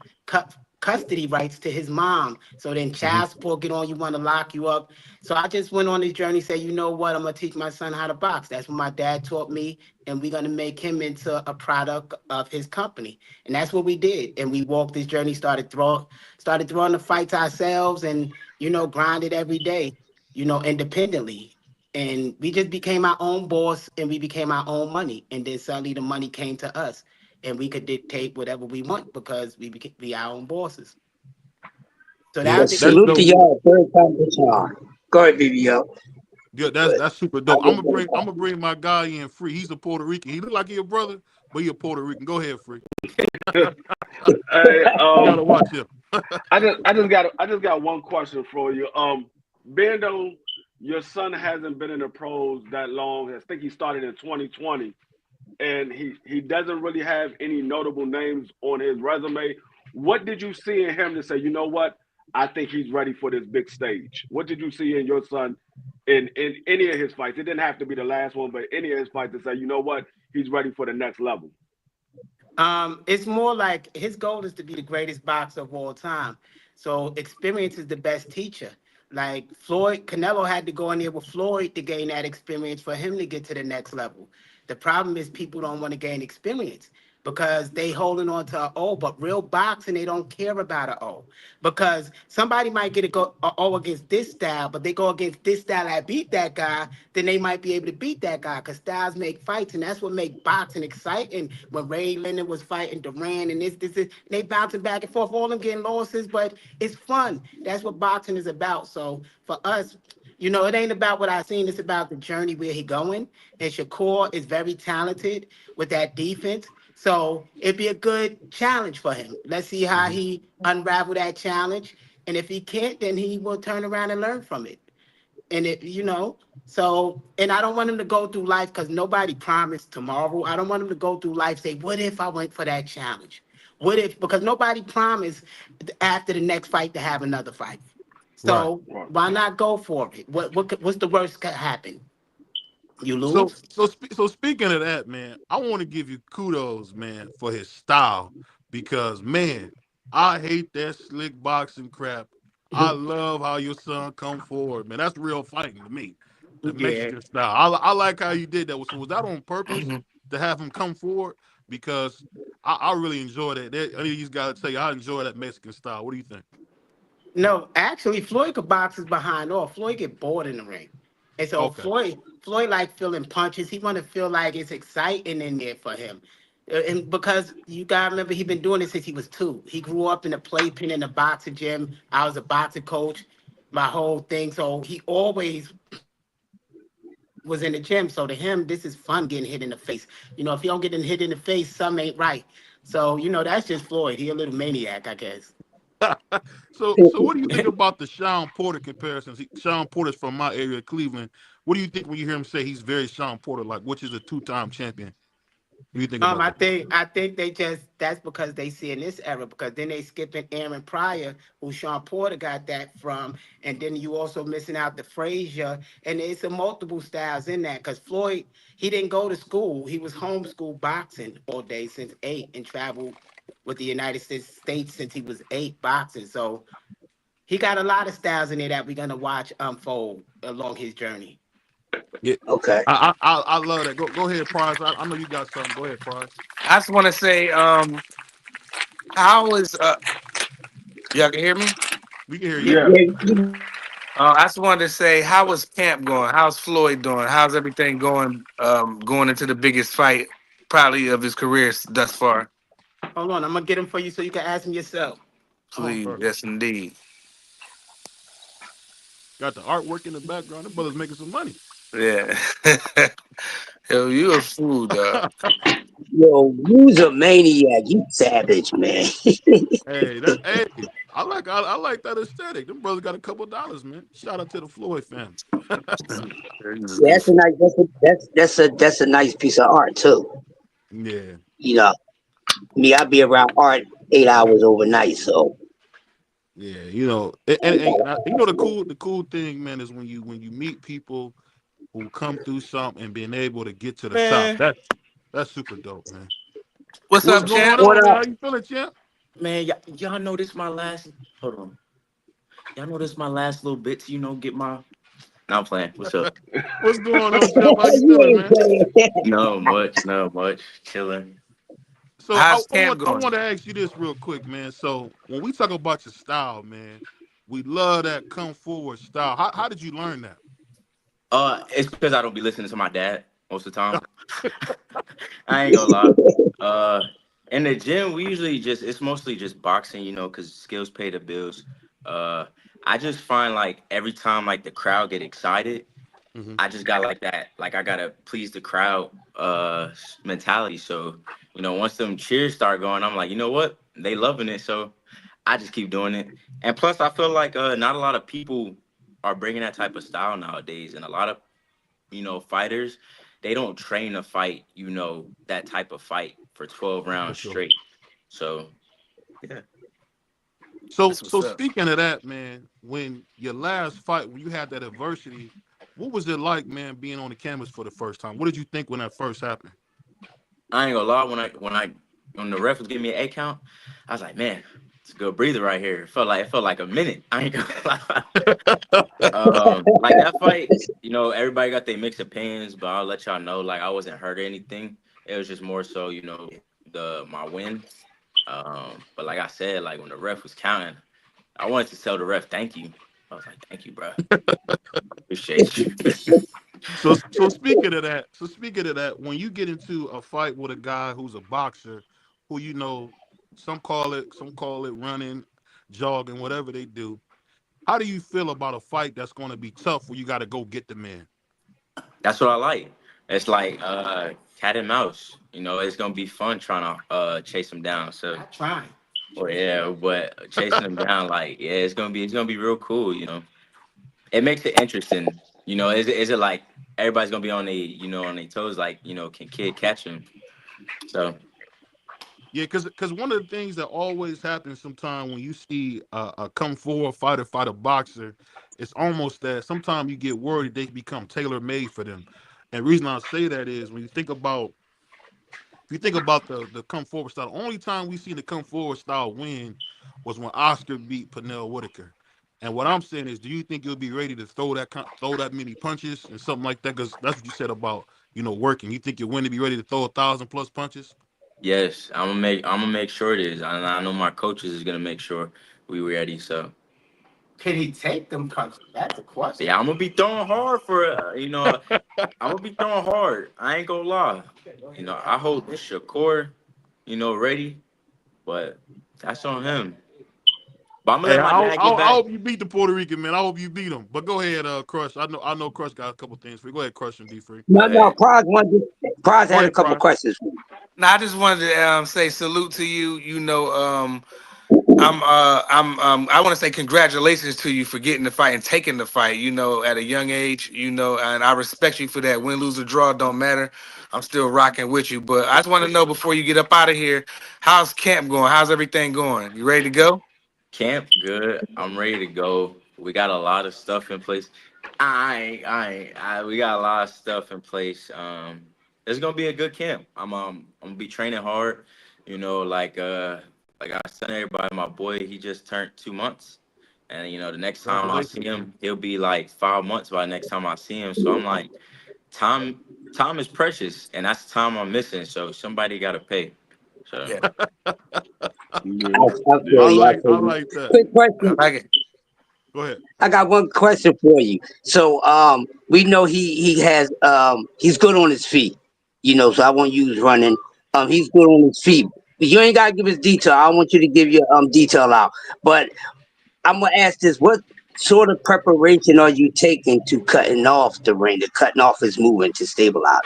custody rights to his mom. So then Hmm. child support get on, you want to lock you up. So I just went on this journey, say, you know what, I'm gonna teach my son how to box. That's what my dad taught me, and we're gonna make him into a product of his company. And that's what we did. And we walked this journey, started throwing the fights ourselves and grinded every day, independently. And we just became our own boss, and we became our own money. And then suddenly the money came to us, and we could dictate whatever we want because we became we our own bosses. So Yeah, Well, that that's salute to dope. y'all. Third time this on. Go ahead, BBL. Yeah, Good. that's super I dope. will go I'm back. gonna bring my guy in Free. He's a Puerto Rican. He look like he a brother, but he a Puerto Rican. Go ahead, Free. Hey, You gotta watch him. I just got one question for you. Being though your son hasn't been in the pros that long, I think he started in 2020, and he doesn't really have any notable names on his resume. What did you see in him to say, you know what? I think he's ready for this big stage. What did you see in your son in any of his fights? It didn't have to be the last one, but any of his fights to say, you know what? He's ready for the next level. It's more like his goal is to be the greatest boxer of all time. So experience is the best teacher. Like Floyd, Canelo had to go in there with Floyd to gain that experience for him to get to the next level. The problem is people don't want to gain experience because they holding on to an O, but real boxing, they don't care about an O. Because somebody might get a O against this style, but they go against this style that beat that guy, then they might be able to beat that guy because styles make fights, and that's what make boxing exciting. When Ray Leonard was fighting Duran and they bouncing back and forth, all them getting losses, but it's fun. That's what boxing is about. So for us, it ain't about what I seen. It's about the journey where he going. And Shakur is very talented with that defense. So it'd be a good challenge for him. Let's see how Mhm. he unravel that challenge. And if he can't, then he will turn around and learn from it. And and I don't want him to go through life because nobody promised tomorrow. I don't want him to go through life say, what if I went for that challenge? What if, because nobody promised after the next fight to have another fight. Right. So Right. why not go for it? What's the worst could happen? You So lose? so speaking of that, man, I want to give you kudos, man, for his style because man, I hate that slick boxing crap. I love how your son come forward, man. That's real fighting to me. The Yeah. Mexican style. I like how you did that. So was that on purpose Mhm. to have him come forward? Because I really enjoy that. I need these guys to tell you I enjoy that Mexican style. What do you think? No, actually, Floyd could box is behind off. Floyd get bored in the ring, and so Okay. Floyd like feeling punches. He want to feel like it's exciting in there for him, and because you gotta remember he been doing it since he was 2. He grew up in a playpen in a boxing gym. I was a boxing coach, my whole thing. So he always was in the gym. So to him, this is fun getting hit in the face. If you don't get hit in the face, something ain't right. So that's just Floyd. He a little maniac, I guess. So what do you think about the Sean Porter comparisons? Sean Porter's from my area, Cleveland. What do you think when you hear him say he's very Sean Porter, like which is a 2-time champion? What do you think about I that? think they just that's because they see in this era because then they skipping Aaron Pryor, who Sean Porter got that from, and then you also missing out the Frazier, and it's a multiple styles in that because Floyd he didn't go to school, he was homeschool boxing all day since 8 and traveled with the United States since he was 8 boxing, so he got a lot of styles in there that we're gonna watch unfold along his journey. Yeah, Okay. I love that. Go ahead, Prize. I know you got something. Go ahead, Prize. I just want to say, how is y'all can hear me? We can hear you. Yeah. Yeah. Yeah. I just wanted to say, how is camp going? How's Floyd doing? How's everything going? Going into the biggest fight probably of his career thus far. Hold on, I'm gonna get him for you so you can ask him yourself. Oh, Please, perfect. yes, indeed. Got the artwork in the background. The brother's making some money. Yeah. Hell, you a fool, dog. Yo, you's a maniac. You savage, man. Hey, I like that aesthetic. Them brothers got a couple dollars, man. Shout out to the Floyd family. Yeah, that's a nice. That's a nice piece of art too. Yeah, You know, me, I be around art 8 hours overnight. So yeah. And the cool thing, man, is when you meet people who come through something and being able to get to the top. Man, That's super dope, man. What's What's up, going champ? what on, man? up? How you feeling, champ? Man, y'all know this my last. Hold on. Y'all know this my last little bit to get my. Now I'm playing. What's up? What's going on, champ? How you You feeling, ain't man? playing. No much, no much. Chilling. So How's camp I going? want to ask you this real quick, man. So when we talk about your style, man, we love that come forward style. How did you learn that? It's because I don't be listening to my dad most of the time. I ain't gonna lie. Uh, in the gym, we usually just it's mostly just boxing, because skills pay the bills. Uh, I just find like every time like the crowd get excited, Hmm. I just got like that, like I gotta please the crowd mentality. So once them cheers start going, I'm like, you know what? They loving it, so I just keep doing it. And plus, I feel like not a lot of people are bringing that type of style nowadays, and a lot of fighters, they don't train to fight, that type of fight for 12 For rounds sure. straight. So yeah. So That's what's so up. speaking of that, man, when your last fight, when you had that adversity, what was it like, man, being on the canvas for the first time? What did you think when that first happened? I ain't gonna lie, when the ref was giving me an 8 count, I was like, man, it's a good breather right here. It felt like a minute. I ain't gonna lie. Like that fight, everybody got their mixed opinions, but I'll let y'all know, like I wasn't hurt or anything. It was just more so, the my win. But like I said, like when the ref was counting, I wanted to tell the ref thank you. I was like, thank you, bro. Appreciate you. So speaking of that, when you get into a fight with a guy who's a boxer, who some call it running, jogging, whatever they do. How do you feel about a fight that's going to be tough where you got to go get the man? That's what I like. It's like cat and mouse. It's gonna be fun trying to chase him down. So, Not trying. well, yeah, but chasing him down, like, yeah, it's gonna be real cool. It makes it interesting. Is it like everybody's gonna be on their toes, like, can kid catch him? So Yeah, because one of the things that always happens sometimes when you see a come forward fighter fight a boxer, it's almost that sometimes you get worried they become tailor made for them. And the reason I say that is when you think about if you think about the come forward style, the only time we seen the come forward style win was when Oscar beat Pernell Whitaker. And what I'm saying is, do you think you'll be ready to throw that many punches and something like that? Because that's what you said about working. You think you're willing to be ready to throw 1,000 plus punches? yes, I'm gonna make sure it is. And I know my coaches is gonna make sure we ready. So Can he take them punches? That's the question. yeah, I'm gonna be throwing hard I'm gonna be throwing hard. I ain't gonna lie. I hope Shakur, ready, but that's on him. But I'm gonna Hey, let my I, dad I, get I back. hope you beat the Puerto Rican man. I hope you beat him. But go ahead, Crush. I know, Crush got a couple things for you. Go ahead, Crush and D Free. Go No, ahead. Prize Go had a ahead, couple Prize. questions. Now, I just wanted to say salute to you. I want to say congratulations to you for getting the fight and taking the fight. At a young age. And I respect you for that. Win, lose, or draw don't matter. I'm still rocking with you. But I just want to know before you get up out of here, how's camp going? How's everything going? You ready to go? Camp good. I'm ready to go. We got a lot of stuff in place. We got a lot of stuff in place. It's gonna be a good camp. I'm gonna be training hard. Like I said, everybody, my boy, he just turned 2 months, and the next time I see Congratulations. him, he'll be like 5 months by the next time I see him. So I'm like, time, time is precious, and that's the time I'm missing. So somebody gotta pay. So Yeah, I, Yeah, I yeah. feel I you. I like feel I you. like that. Quick I question. like it. Go ahead. I got one question for you. So, we know he's good on his feet. So I won't use running. He's good on his feet. You ain't gotta give us detail. I don't want you to give your detail out. But I'm gonna ask this: what sort of preparation are you taking to cutting off the ring, to cutting off his movement to stabilize?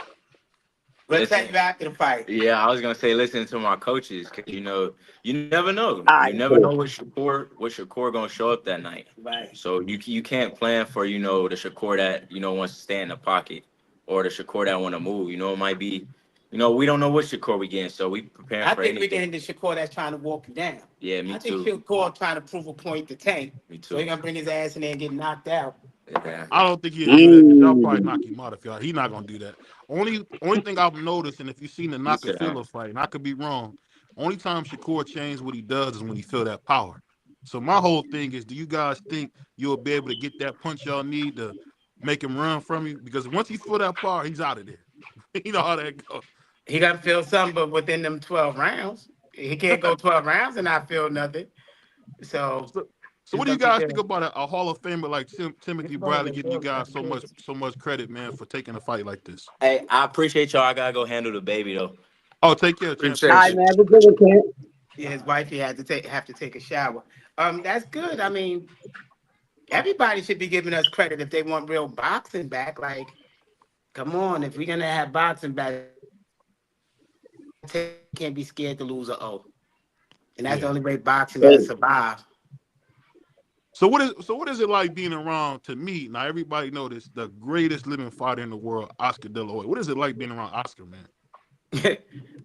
We'll tell listen. you after the fight. Yeah, I was gonna say listen to my coaches because you never know. All You right, never cool. know what Shakur gonna show up that night. Right. So you can't plan for the Shakur that wants to stay in the pocket or the Shakur that want to move. It might be, we don't know what Shakur we getting, so we preparing I for think we're anything. getting the Shakur that's trying to walk you down. Yeah, me I think too. Shakur trying to prove a point to Tank. Me So he's too. gonna bring his ass in there and get knocked out. Yeah. I don't think he'll do that because y'all probably knock Mm. him out if y'all. He's not gonna do that. Only thing I've noticed, and if you've seen the You sit down. Nakafila fight, and I could be wrong, only time Shakur changes what he does is when he feel that power. So my whole thing is, do you guys think you'll be able to get that punch y'all need to make him run from you? Because once he feel that power, he's out of there. You know how that goes. He got to feel something, but within them 12 rounds, he can't go 12 rounds and not feel nothing. So So, So It's what do you gonna be guys think good. about a Hall of Famer like It's Timothy more Bradley than giving you good. guys so much credit, man, for taking a fight like this? Hey, I appreciate y'all. I gotta go handle the baby though. Oh, take care, champ. All Take Appreciate right, you. care. man. Have a good one, Ken. Yeah, his wife he had to take a shower. That's good. I mean, everybody should be giving us credit if they want real boxing back. Like, come on, if we're gonna have boxing back, can't be scared to lose a O. And that's the Yeah. only way boxing gonna Hey, survive. So what is it like being around, to me? Now everybody know this, the greatest living fighter in the world, Oscar De La Hoya. What is it like being around Oscar, man?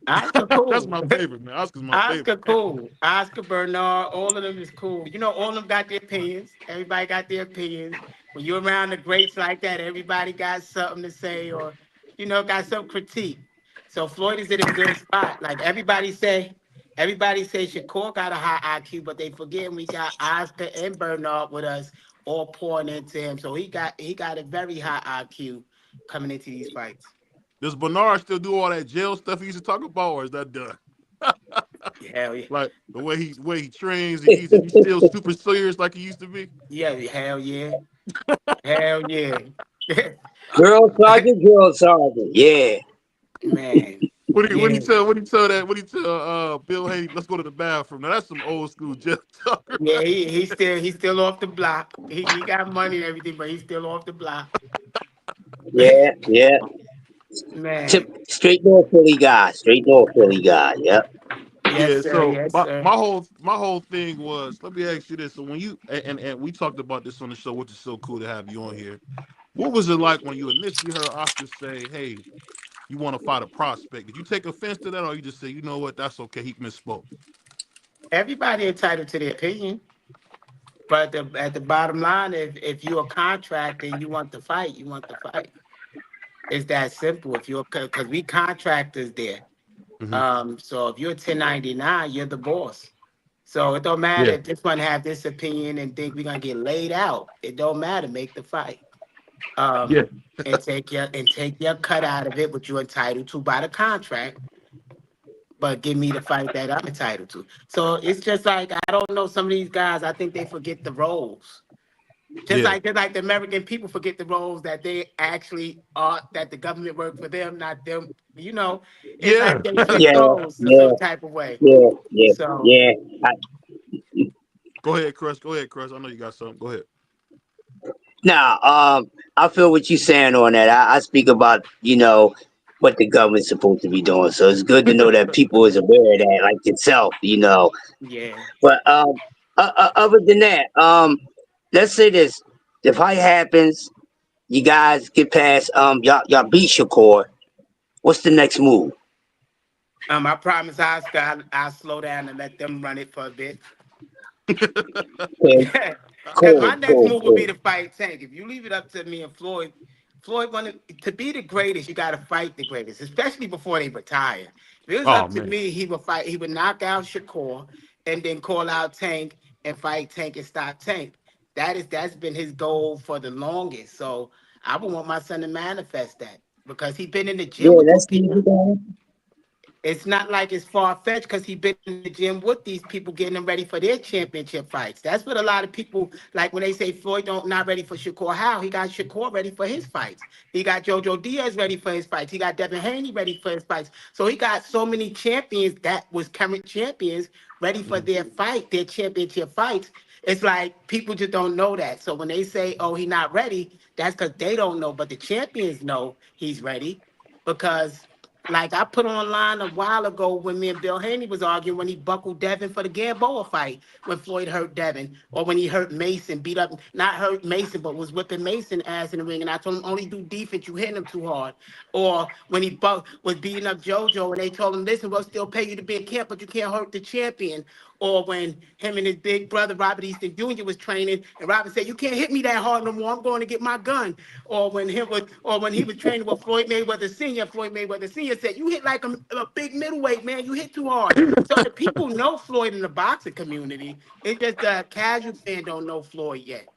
Oscar That's cool. my favorite, man. Oscar's my favorite. Oscar cool. Oscar Bernard, all of them is cool. You know, all of them got their opinions. Everybody got their opinions. When you're around the greats like that, everybody got something to say or, got some critique. So Floyd is in a good spot. Like everybody say Shakur got a high IQ, but they forget we got Oscar and Bernard with us all pouring into him. So he got a very high IQ coming into these fights. Does Bernard still do all that jail stuff he used to talk about, or is that done? Hell yeah. Like the way he trains, he's still super serious like he used to be. Yeah, hell yeah. Hell yeah. Girl sergeant. Yeah. Man, yeah. What he tell Bill Haney, let's go to the bathroom. Now that's some old school jail talk. Yeah, he's still off the block. He got money and everything, but he's still off the block. Yeah. Yeah. Man. Straight north Philly guy. Straight north Philly guy. Yep. Yes, Yeah, sir. so Yes, my, sir. my whole my whole thing was, let me ask you this. So when you and we talked about this on the show, which is so cool to have you on here. What was it like when you initially heard Oscar say, "Hey, you want to fight a prospect"? Did you take offense to that, or you just say, "You know what, that's okay, he misspoke"? Everybody entitled to their opinion. But at the bottom line, if you're a contract and you want to fight, you want to fight. It's that simple. If you're because we contractors there. Hmm. So if you're 1099, you're the boss. So it don't matter Yeah, if this one have this opinion and think we're gonna get laid out. It don't matter. Make the fight. yeah, Um, and take your cut out of it, which you're entitled to by the contract. But give me the fight that I'm entitled to. So it's just like I don't know some of these guys. I think they forget the roles. yeah, Just like the American people forget the roles that they actually are. That the government work for them, not them. It's yeah. like they switch Yeah. roles to Yeah. some type of way. Yeah. Yeah. So Yeah. Go ahead, Chris. Go ahead, Chris. I know you got something. Go ahead. Now, I feel what you're saying on that. I speak about, what the government's supposed to be doing. So it's good to know that people is aware of that, like yourself. yeah. But other than that, let's say this: the fight happens, you guys get past, y'all beat Shakur. What's the next move? I promise I'll slow down and let them run it for a bit. Okay, Because my cool, next cool, move would be cool. to fight Tank. If you leave it up to me and Floyd, Floyd wanted to be the greatest. You got to fight the greatest, especially before they retire. If it was Oh up to man. me, he would fight. He would knock out Shakur and then call out Tank and fight Tank and stop Tank. That's been his goal for the longest. So I would want my son to manifest that because he's been in the gym Yeah, with these that's people. easy, guys. It's not like it's far fetched because he's been in the gym with these people, getting them ready for their championship fights. That's what a lot of people like when they say Floyd don't not ready for Shakur. How he got Shakur ready for his fights? He got JoJo Diaz ready for his fights. He got Devin Haney ready for his fights. So he got so many champions that was current champions ready for Mhm. their fight, their championship fights. It's like people just don't know that. So when they say, "Oh, he not ready," that's because they don't know. But the champions know he's ready because like I put online a while ago when me and Bill Haney was arguing when he buckled Devin for the Gamboa fight when Floyd hurt Devin or when he hurt Mason, beat up not hurt Mason but was whipping Mason ass in the ring and I told him only do defense, you hitting him too hard. Or when was beating up JoJo and they told him listen, we'll still pay you to be in camp but you can't hurt the champion. Or when him and his big brother Robert Easton Jr. was training, and Robert said, "You can't hit me that hard no more. I'm going to get my gun." Or when he was training with Floyd Mayweather Sr., Floyd Mayweather Sr. said, "You hit like a big middleweight man. You hit too hard." So the people know Floyd in the boxing community. It's just the casual fan don't know Floyd yet.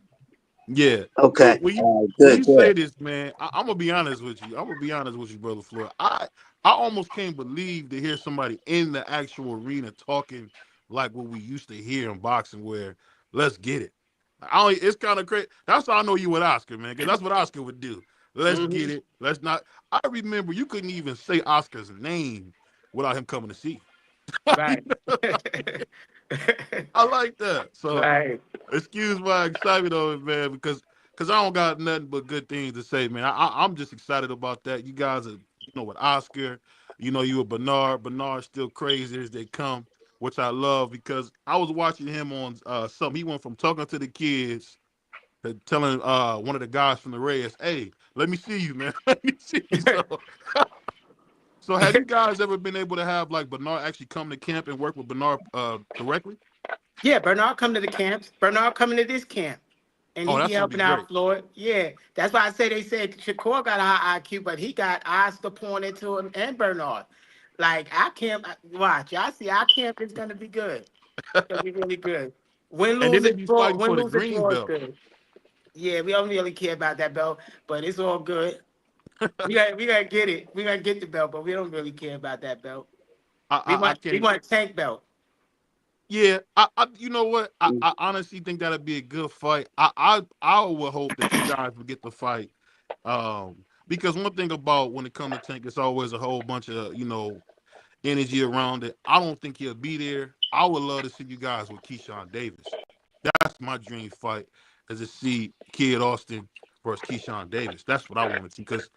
Yeah. Okay, So when you when good, you good. say this, man, I'm gonna be honest with you. I'm gonna be honest with you, brother Floyd. I almost can't believe to hear somebody in the actual arena talking like what we used to hear in boxing, where Let's get it. I don't, it's kind of crazy. That's how I know you with Oscar, man, because that's what Oscar would do. Let's get Hmm. it. Let's not. I remember you couldn't even say Oscar's name without him coming to see Right. you. I like that. So Right. excuse my excitement of it, man, because I don't got nothing but good things to say, man. I'm just excited about that. You guys are, with Oscar, you with Bernard. Bernard's still crazy as they come, which I love because I was watching him on something. He went from talking to the kids to telling one of the guys from the Reds, "Hey, let me see you, man. Let me see you." So have you guys ever been able to have like Bernard actually come to camp and work with Bernard directly? Yeah, Bernard come to the camps. Bernard coming to this camp. And Oh, he be that's gonna be helping great. out Floyd. Yeah. That's why I say they said Shakur got a high IQ, but he got Oscar pointed to him and Bernard. Like our camp, watch. Y'all see our camp is gonna be good. It's gonna be really good. Win, And then lose, they and be draw. fighting Win, for the lose, and green draw is belt. good. Yeah, we don't really care about that belt, but it's all good. We gotta get it. We gotta get the belt, but we don't really care about that belt. We I want we can't. want tank belt. Yeah, you know what? I honestly think that'd be a good fight. I would hope that you guys would get the fight. Because one thing about when it comes to Tank, it's always a whole bunch of energy around it. I don't think he'll be there. I would love to see you guys with Keyshawn Davis. That's my dream fight, is to see Kid Austin versus Keyshawn Davis. That's what I want to see because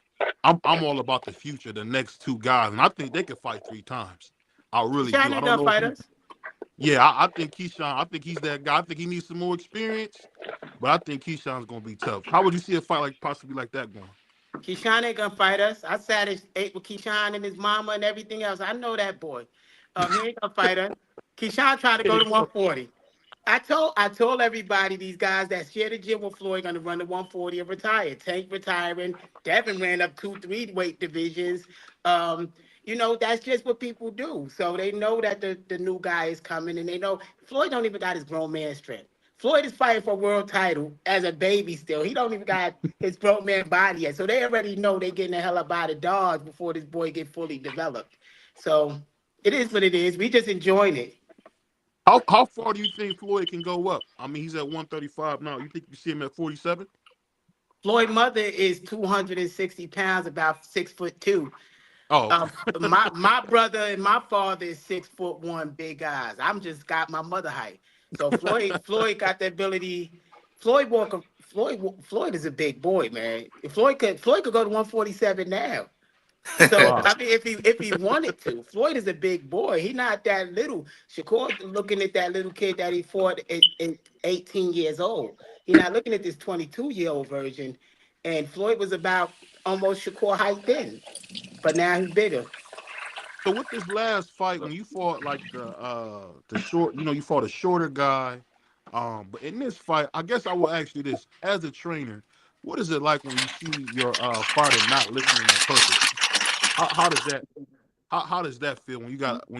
I'm all about the future, the next two guys, and I think they could fight 3 times. I really Keyshawn do. I ain't don't gonna know if fight you. us. Yeah, I think Keyshawn. I think he's that guy. I think he needs some more experience, but I think Keyshawn's gonna be tough. How would you see a fight like possibly like that going? Keyshawn ain't gonna fight us. I sat and ate with Keyshawn and his mama and everything else. I know that boy. He ain't gonna fight us. Keyshawn trying to go to 140. I told everybody these guys that share the gym with Floyd gonna run to 140 and retire. Tank retiring. Devin ran up 2, 3 weight divisions. Um, that's just what people do. So they know that the new guy is coming, and they know Floyd don't even got his grown man strength. Floyd is fighting for a world title as a baby still. He don't even got his grown man body yet. So they already know they getting the hell up out of Dodge before this boy get fully developed. So it is what it is. We just enjoying it. How far do you think Floyd can go up? I mean, he's at 135 now. You think you see him at 47? Floyd mother is 260 pounds, about 6'2". Oh, okay. Um, my brother and my father is 6'1", big guys. I'm just got my mother height. So Floyd got the ability. Floyd is a big boy, man. Floyd could go to 147 now. So Wow. I mean, if he wanted to, Floyd is a big boy. He not that little. Shakur looking at that little kid that he fought at 18 years old. He not looking at this 22-year-old version. And Floyd was about almost Shakur height then, but now he's bigger. So with this last fight, when you fought like the short, you fought a shorter guy. But in this fight, I guess I will ask you this: as a trainer, what is it like when you see your fighter not listening on purpose? How does that how does that feel when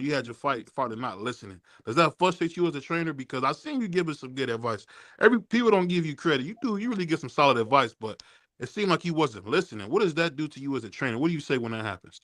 you had your fighter not listening? Does that frustrate you as a trainer? Because I seen you giving some good advice. Every people don't give you credit. You do. You really give some solid advice, but it seemed like he wasn't listening. What does that do to you as a trainer? What do you say when that happens?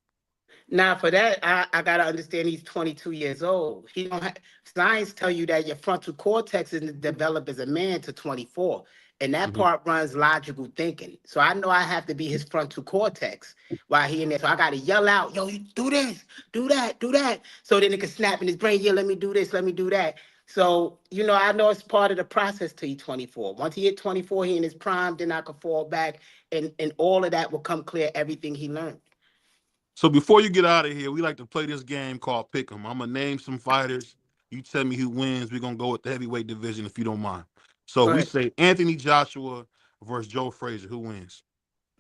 Now, for that, I gotta understand he's 22 years old. He don't have, science tell you that your frontal cortex isn't developed as a man to 24, and that Hmm. part runs logical thinking. So I know I have to be his frontal cortex while he in there. So I gotta yell out, "Yo, you do this, do that, do that," so then it can snap in his brain. Yeah, let me do this, let me do that. So I know it's part of the process till he's 24. Once he hit 24, he in his prime. Then I can fall back, and all of that will come clear. Everything he learned. So before you get out of here, we like to play this game called Pick 'em. I'm gonna name some fighters. You tell me who wins. We're gonna go with the heavyweight division if you don't mind. So Go we ahead. say Anthony Joshua versus Joe Frazier. Who wins?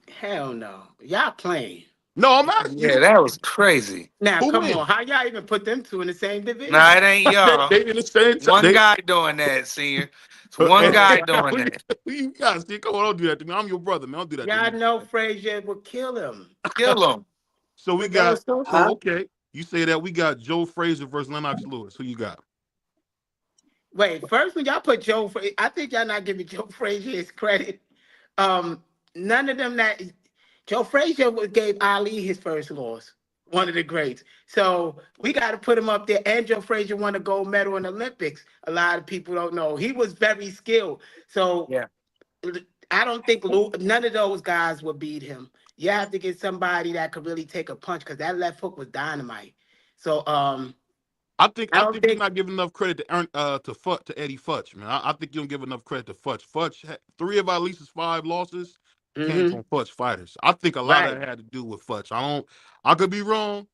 Hell no. Y'all playing. No, I'm asking Yeah, you. that was crazy. Now, Who come on. wins? How y'all even put them two in the same Nah, division? it ain't they, y'all. they in the same time. One guy doing that, senior. It's one Hey, guy Oh, hey, doing we, that. we guys, see, come on, don't do that to me. I'm your brother, man. Don't do that to y'all me. know Frazier would kill him. Kill him. So we But that got. was so So Huh? okay, you say that we got Joe Frazier versus Lennox Lewis. Who you got? wait, first when y'all put I think y'all not giving Joe Frazier his credit. None of them that Joe Frazier gave Ali his first loss. One of the greats. So we got to put him up there. And Joe Frazier won a gold medal in the Olympics. A lot of people don't know. He was very skilled. So Yeah. I don't think none of those guys would beat him. You have to get somebody that could really take a punch because that left hook was dynamite. So I think I I don't think you're think. not giving enough credit to Eddie Futch, man. I think you don't give enough credit to Futch. Futch, three of at least his 5 losses came Hmm. from Futch fighters. I think a lot of Right. that had to do with Futch. I could be wrong,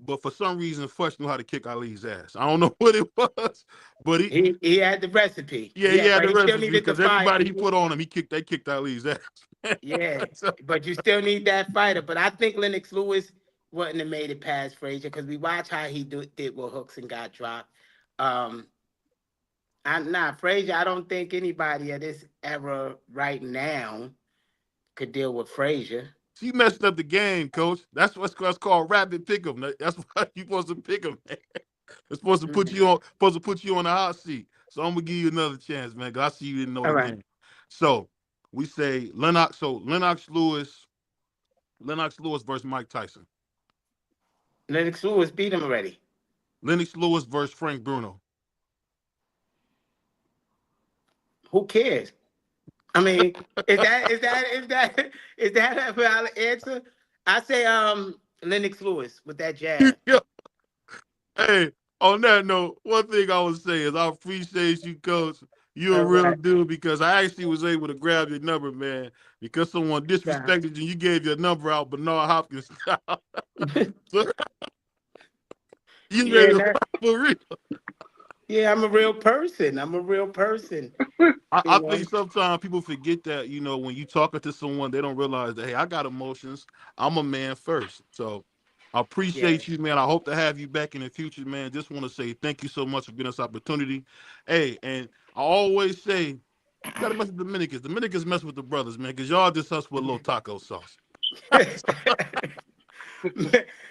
but for some reason Futch knew how to kick Ali's ass. I don't know what it was, but He had the recipe. yeah, he Yeah, had but the he still recipe needed to because find everybody he people. put on him, they kicked Ali's ass. Yeah, So, but you still need that fighter. But I think Lennox Lewis wouldn't have made it past Frazier because we watch how he did with hooks and got dropped. Um, Frazier. I don't think anybody at this era right now could deal with Frazier. she messed up the game, coach. That's called rapid pick'em. That's why you supposed to pick him, man. It's Mhm. supposed to put you on the hot seat. So I'm gonna give you another chance, man. Cause I see you didn't know All the right, game. So we say Lennox. So Lennox Lewis versus Mike Tyson. Lennox Lewis beat him already. Lennox Lewis versus Frank Bruno. Who cares? I mean, is that a valid answer? I say Lennox Lewis with that jab. Yo, hey, on that note, one thing I would say is I appreciate you, coach. You're a All real right. dude because I actually was able to grab your number, man. Because someone Yeah. disrespected you, you gave your number out, Bernard Hopkins style. So, you Yeah, ready to fight for real? yeah, I'm a real person. I'm a real person. I You know. think sometimes people forget that, when you talking to someone, they don't realize that, hey, I got emotions. I'm a man first. So I Yeah. appreciate you, man. I hope to have you back in the future, man. Just want to say thank you so much for giving us opportunity. Hey, and I always say, you got to mess with Dominicans. Dominicans mess with the brothers, man, because y'all just us with a little taco sauce.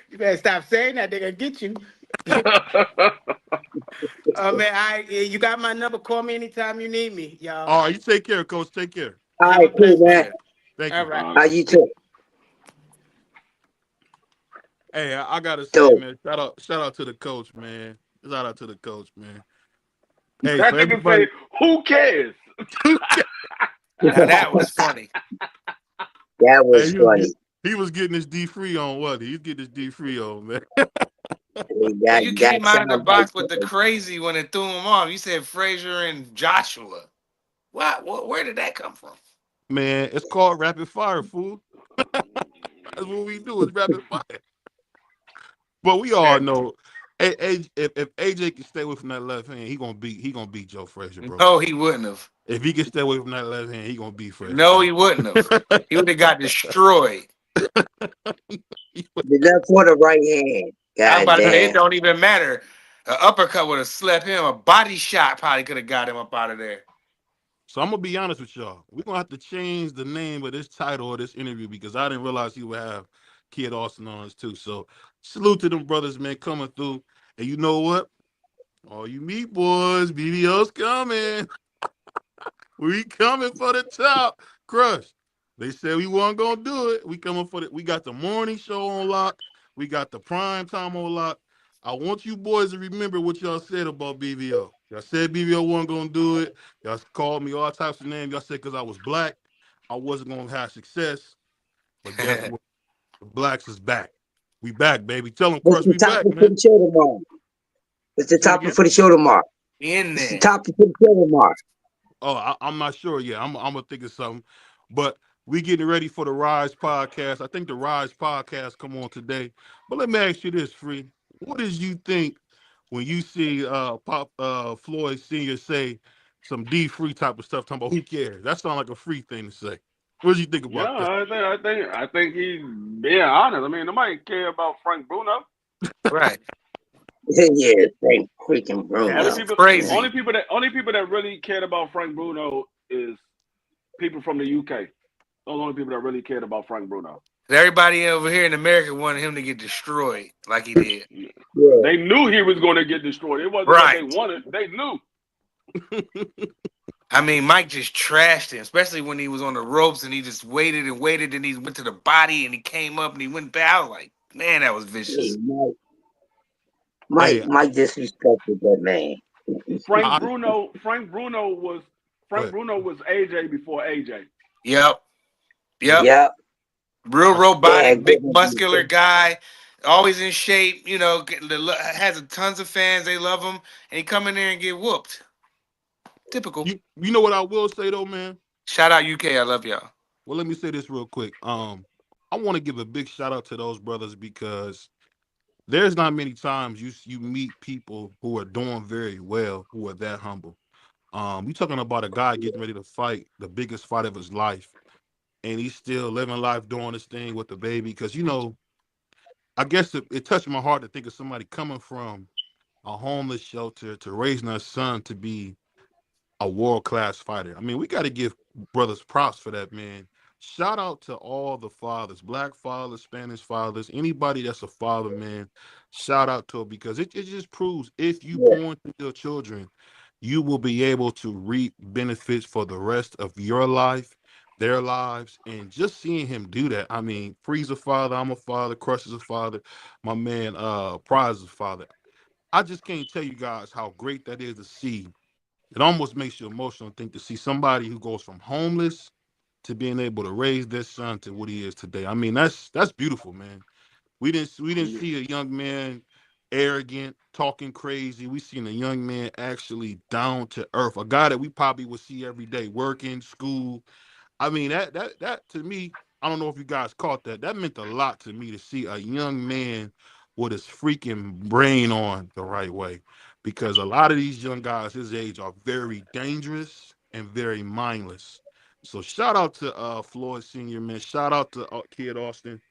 You better stop saying that. They're gonna get you. Man, you got my number. Call me anytime you need me, y'all. All right, you take care, coach. Take care. All Have right, a cool, blessed man. day. Thank All you. right. You too. Hey, I gotta say, So, man, shout out to the coach, man. Shout out to the coach, man. Hey, That for nigga say, everybody. "Who cares?" Now that was funny. that Hey, was funny. he was getting his D free on what? He was getting his D free on, man. Well, you That came out of the sounds like box with the crazy when it threw him off. You said Frazier and Joshua. What? Where did that come from? Man, it's called rapid fire, fool. That's what we do is rapid fire. But we all Fair. know, if AJ can stay away from that left hand, he gonna beat Joe Frazier, bro. No, he wouldn't have. If he can stay away from that left hand, he gonna beat Frazier, No, bro. he wouldn't have. He would have got destroyed. the left for the right hand. I'm God about to say it damn. don't even matter. An uppercut would have slept him. A body shot probably could have got him up out of there. So I'm gonna be honest with y'all. We're gonna have to change the name of this title of this interview because I didn't realize he would have Kid Austin on us too. So salute to them brothers, man, coming through. And you know what? All you meat boys, BBO's coming. We coming for the top. Crush. They said we weren't gonna do it. We coming for it. We got the morning show on lock. We got the prime time on lock. I want you boys to remember what y'all said about BBO. Y'all said BBO wasn't gonna do it. Y'all called me all types of names. Y'all said because I was black, I wasn't gonna have success. But guess what? The blacks is back. We back, baby. Tell them, What's Crush, the we back, topic for man. the show tomorrow? What's the Say it topic again. for the show tomorrow? In What's the there. topic for the show tomorrow? Oh, I'm not sure yet. I'm gonna think of something, but we getting ready for the Rise podcast. I think the Rise podcast come on today. But let me ask you this, Free. What did you think when you see Pop Floyd Senior say some D free type of stuff? Talking about who cares? That sounds like a free thing to say. What did you think Yeah, about that? I think he's being honest. I mean, nobody care about Frank Bruno. Right. Yeah, thank freaking Only That's Bruno. people, Man. crazy. only people that really cared about Frank Bruno is people from the UK. Those are the only people that really cared about Frank Bruno. Everybody over here in America wanted him to get destroyed like he did. Yeah. They knew he was going to get destroyed. It wasn't that they Right. wanted; they knew. I mean, Mike just trashed him, especially when he was on the ropes and he just waited and waited and he went to the body and he came up and he went back. I was like, Man, that was Hey, vicious. Hey, Mike disrespected that man. Frank I, Bruno. go Frank ahead. Bruno was AJ before AJ. Yep. Yeah, Yep. Yeah, Real that's they robotic, had big good. muscular guy, always in shape. You know, has tons of fans. They love him, and he come in there and get whooped. Typical. you know what I will say though, man. Shout out UK. I love y'all. Well, let me say this real quick. I want to give a big shout out to those brothers because there's not many times you meet people who are doing very well who are that humble. You talking about a guy getting ready to fight the biggest fight of his life, and he's still living life doing his thing with the baby. Because I guess it touched my heart to think of somebody coming from a homeless shelter to raising a son to be a world class fighter. I mean, we got to give brothers props for that, man. Shout out to all the fathers, black fathers, Spanish fathers, anybody that's a father, man. Shout out to it because it just proves if you Yeah, pour into your children, you will be able to reap benefits for the rest of your life, their lives, and just seeing him do that. I mean, Free's a father, I'm a father, Crush is a father, my man, Prize is a father. I just can't tell you guys how great that is to see. It almost makes you emotional to think to see somebody who goes from homeless to being able to raise their son to what he is today. I mean, that's beautiful, man. We didn't Yeah. see a young man arrogant, talking crazy. We seen a young man actually down to earth, a guy that we probably would see every day, working, school, I mean that to me, I don't know if you guys caught that. That meant a lot to me to see a young man with his freaking brain on the right way. Because a lot of these young guys his age are very dangerous and very mindless. So shout out to Floyd Senior, man. Shout out to Kid Austin.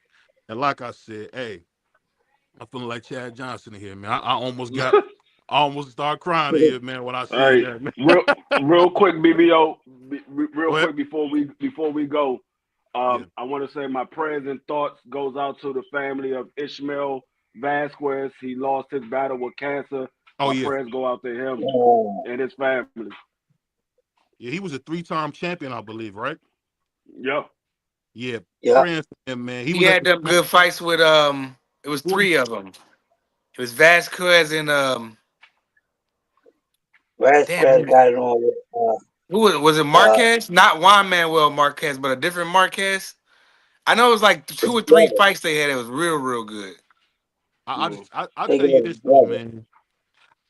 And like I said, hey, I'm feeling like Chad Johnson in here, man. I almost started crying in here, man, when I seen Hey, that, man. real quick, BBO, real Go ahead. quick before we go, Yeah. I want to say my prayers and thoughts goes out to the family of Ishmael Vasquez. He lost his battle with cancer. Oh My yeah. prayers go out to him yeah, and his family. Yeah, he was a three-time champion, I believe, right? Yep. Yeah, yeah. praying for him, man. He He was at had the them camp good fights with It was before. three of them. It was Vasquez and Damn, Rasquez got it on with who was it? uh, Marquez? Not Juan Manuel Marquez, but a different Marquez. I know it was like his two or three brother. fights they had. It was real good. Mm. I Think tell it you was this his though, brother. man.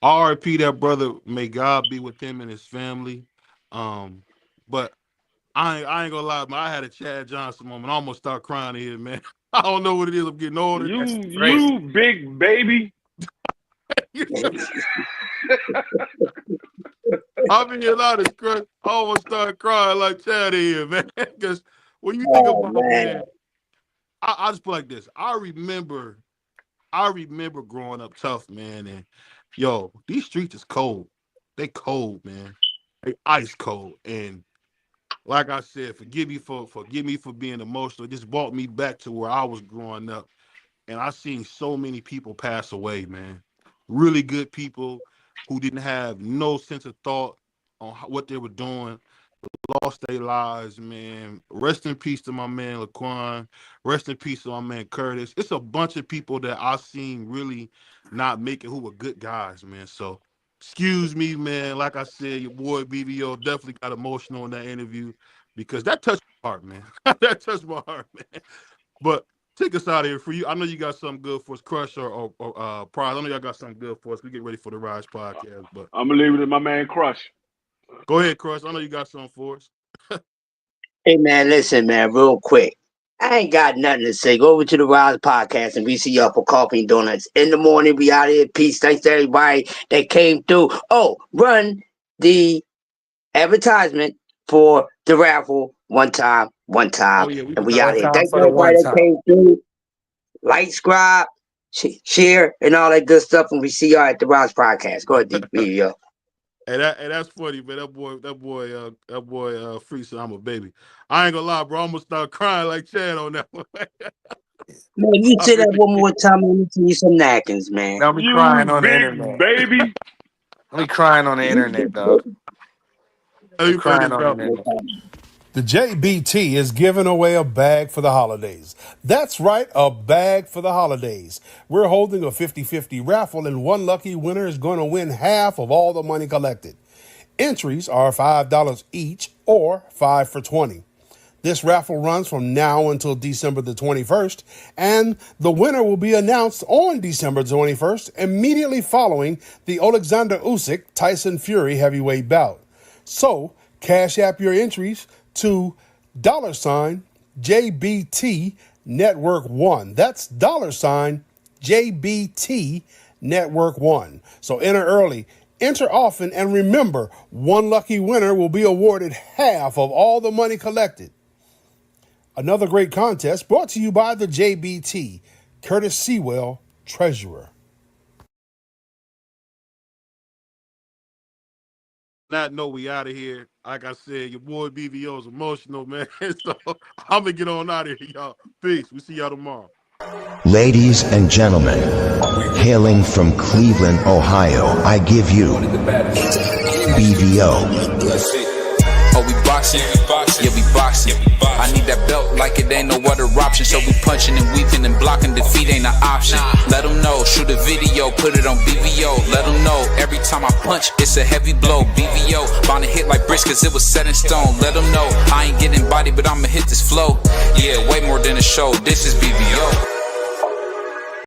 R.I.P. that brother. May God be with him and his family. But I ain't gonna lie, man. I had a Chad Johnson moment. I almost start crying here, man. I don't know what it is. I'm getting older. That's crazy. You big baby. I'm being honest, Chris. I almost started crying like Chad here, man. Because when you think Oh about, man, man, I just put like this. I remember growing up tough, man, and yo, these streets is cold. They cold, man. They ice cold. And like I said, forgive me for being emotional. It just brought me back to where I was growing up. And I seen so many people pass away, man. Really good people who didn't have no sense of thought on what they were doing, lost their lives, man. Rest in peace to my man Laquan. Rest in peace to my man Curtis. It's a bunch of people that I seen really not make it who were good guys, man. So excuse me, man. Like I said, your boy BBO definitely got emotional in that interview because that touched my heart, man. That touched my heart, man. But take us out of here for you. I know you got something good for us, Crush or Prize. I know y'all got something good for us. We get ready for the Rise podcast. But I'm gonna leave it to my man Crush. go ahead, Crush. I know you got something for us. hey man, listen man, real quick. I ain't got nothing to say. Go over to the Rise Podcast and we see y'all for coffee and donuts in the morning. We out here. Peace. Thanks to everybody that came through. Oh, run the advertisement for the raffle one time, Oh yeah, we and we forgot out One about here. time Thanks for to the everybody one that time. came through. Like, subscribe, share, and all that good stuff. And we see y'all at the Rise Podcast. Go ahead, DB, yo. that's funny, man. Free said I'm a baby. I ain't gonna lie, bro. I almost start crying like Chad on that one. Man, you I say that really one did. more time, and we see you some napkins, man. Now we crying You on the big internet. baby. We crying on the You internet, dog. Let We me play crying this on the out. internet. The JBT is giving away a bag for the holidays. That's right, a bag for the holidays. We're holding a 50-50 raffle, and one lucky winner is going to win half of all the money collected. Entries are $5 each or 5 for $20. This raffle runs from now until December the 21st, and the winner will be announced on December 21st, immediately following the Alexander Usyk Tyson Fury heavyweight bout. So, cash app your entries to $JBT Network 1. That's $JBT Network 1. So enter early, enter often, and remember, one lucky winner will be awarded half of all the money collected. Another great contest brought to you by the JBT, Curtis Sewell, Treasurer. Not know we out of here. Like I said, your boy BVO is emotional, man. So I'm gonna get on out of here, y'all. Peace. We see y'all tomorrow. Ladies and gentlemen, hailing from Cleveland, Ohio, I give you BVO. Oh, we boxing? Yeah, we boxing. I need that belt like it ain't no other option. So we punching and weaving and blocking. Defeat ain't an option. Let them know. Shoot a video, put it on BVO. Let them know. Every time I punch, it's a heavy blow. BVO, bound to hit like bricks cause it was set in stone. Let them know. I ain't getting body, but I'ma hit this flow. Yeah, way more than a show. This is BVO.